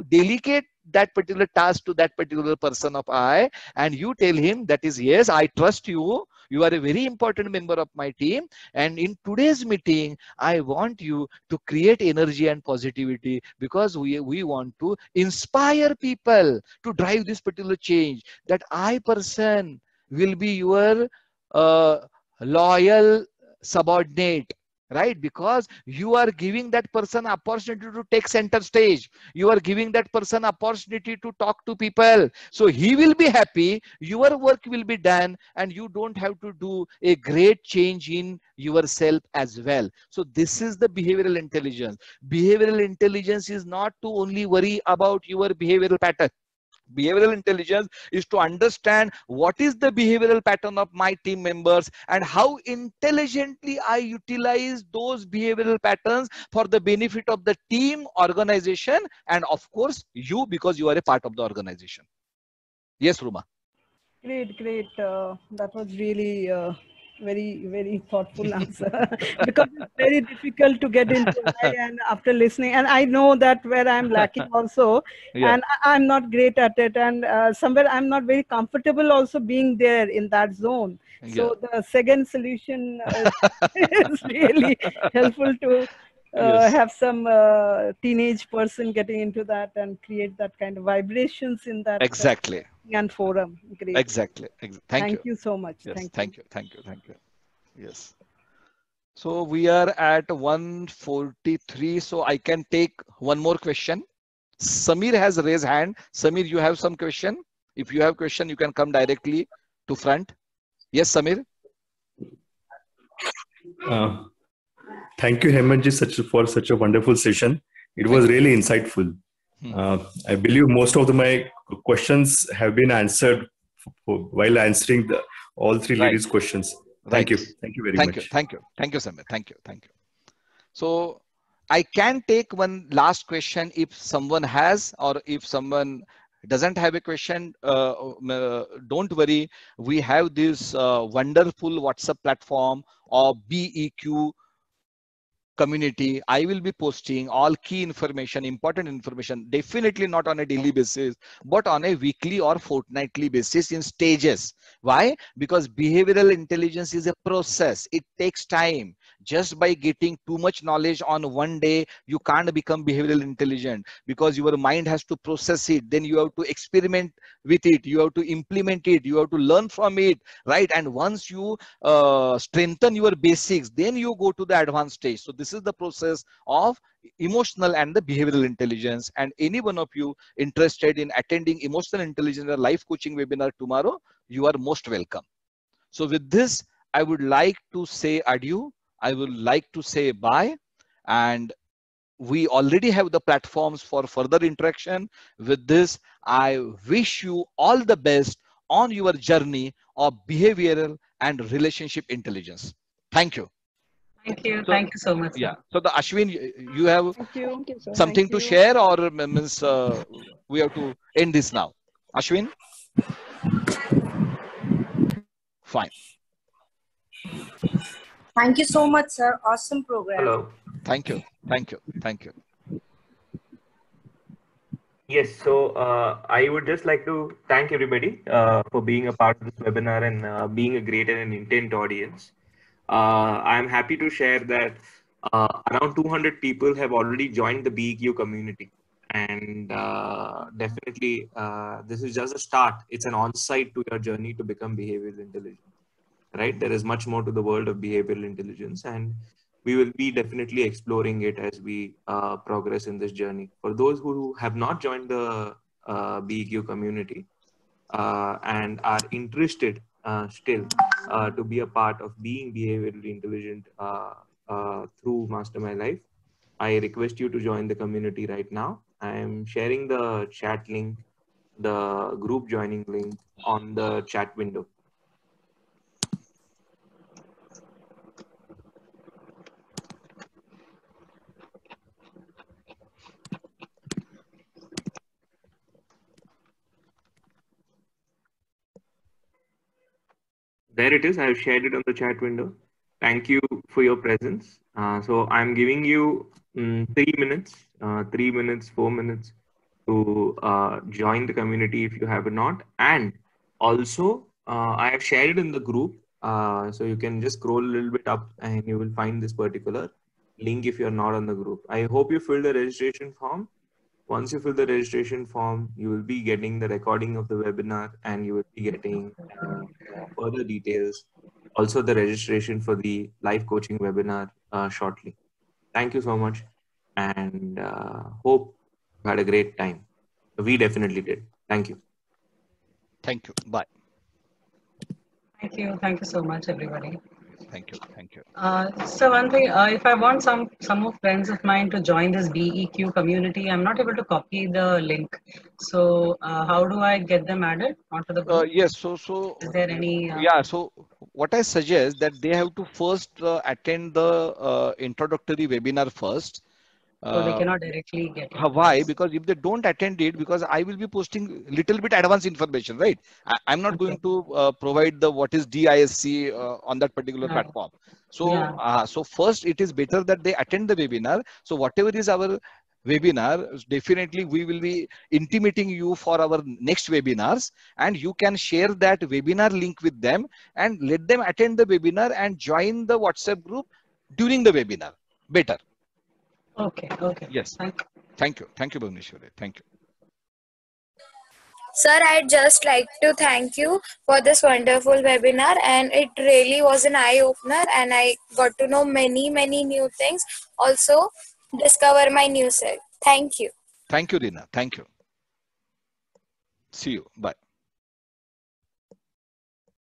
delegate that particular task to that particular person of I, and you tell him that is, yes, I trust you. You are a very important member of my team. And in today's meeting, I want you to create energy and positivity because we want to inspire people to drive this particular change. That I person will be your loyal subordinate, right? Because you are giving that person opportunity to take center stage. You are giving that person opportunity to talk to people. So he will be happy, your work will be done, and you don't have to do a great change in yourself as well. So this is the behavioral intelligence. Behavioral intelligence is not to only worry about your behavioral pattern. Behavioral intelligence is to understand what is the behavioral pattern of my team members and how intelligently I utilize those behavioral patterns for the benefit of the team, organization, and of course you, because you are a part of the organization. Yes, Ruma. Great. That was really very, very thoughtful answer because it's very difficult to get into why, and after listening, and I know that where I'm lacking also, and I'm not great at it, and somewhere I'm not very comfortable also being there in that zone. So the second solution is really helpful to have some teenage person getting into that and create that kind of vibrations in that exactly and forum. Great. Exactly. Thank you so much. Yes. Thank you. Yes. So we are at 1:43. So I can take one more question. Samir has raised hand. Samir, you have some question? If you have question, you can come directly to front. Yes, Samir. Thank you, Hemantji, for such a wonderful session. It was really insightful. I believe most of my questions have been answered while answering all three ladies' questions. Thank you. Thank you very much. Thank you, Samir. Thank you. So I can take one last question if someone has, or if someone doesn't have a question, don't worry. We have this wonderful WhatsApp platform of BEQ community. I will be posting all key information, important information, definitely not on a daily basis, but on a weekly or fortnightly basis in stages. Why? Because behavioral intelligence is a process. It takes time. Just by getting too much knowledge on one day, you can't become behavioral intelligent, because your mind has to process it. Then you have to experiment with it. You have to implement it. You have to learn from it, right? And once you strengthen your basics, then you go to the advanced stage. So this is the process of emotional and the behavioral intelligence. And any one of you interested in attending emotional intelligence or life coaching webinar tomorrow, you are most welcome. So with this, I would like to say adieu. I would like to say bye, and we already have the platforms for further interaction. With this, I wish you all the best on your journey of behavioral and relationship intelligence. Thank you. Thank you. Thank you so much. Yeah. So the Ashwin, you have something to share, or means we have to end this now? Ashwin? Fine. Thank you so much, sir. Awesome program. Hello. Thank you. Thank you. Thank you. Yes, so I would just like to thank everybody for being a part of this webinar and being a great and an intent audience. I'm happy to share that around 200 people have already joined the BEQ community. And definitely, this is just a start. It's an on-site to your journey to become behavioral intelligent, right? There is much more to the world of behavioral intelligence, and we will be definitely exploring it as we progress in this journey. For those who have not joined the BEQ community and are interested still to be a part of being behaviorally intelligent through Master My Life, I request you to join the community right now. I am sharing the chat link, the group joining link on the chat window. There it is. I have shared it on the chat window. Thank you for your presence. So I'm giving you 3 minutes, 3 minutes, 4 minutes to join the community if you have not. And also, I have shared it in the group. So you can just scroll a little bit up and you will find this particular link if you're not on the group. I hope you filled the registration form. Once you fill the registration form, you will be getting the recording of the webinar and you will be getting further details. Also the registration for the live coaching webinar shortly. Thank you so much and hope you had a great time. We definitely did. Thank you. Thank you. Bye. Thank you. Thank you so much, everybody. Thank you. Thank you. So one thing, if I want some more friends of mine to join this BEQ community, I'm not able to copy the link. So how do I get them added onto the group? Yes. So is there any? Yeah. So what I suggest that they have to first attend the introductory webinar first. So they cannot directly get it. Why? Because if they don't attend it, because I will be posting little bit advanced information, right? I'm not going to provide the what is DISC on that particular platform. So, so first it is better that they attend the webinar. So whatever is our webinar, definitely we will be intimating you for our next webinars, and you can share that webinar link with them and let them attend the webinar and join the WhatsApp group during the webinar. Better. Okay. Okay. Yes. Thank you. Thank you, Bhuvneshwari. Thank you. Sir, I'd just like to thank you for this wonderful webinar, and it really was an eye-opener and I got to know many new things. Also, discover my new self. Thank you. Thank you, Rina. Thank you. See you. Bye.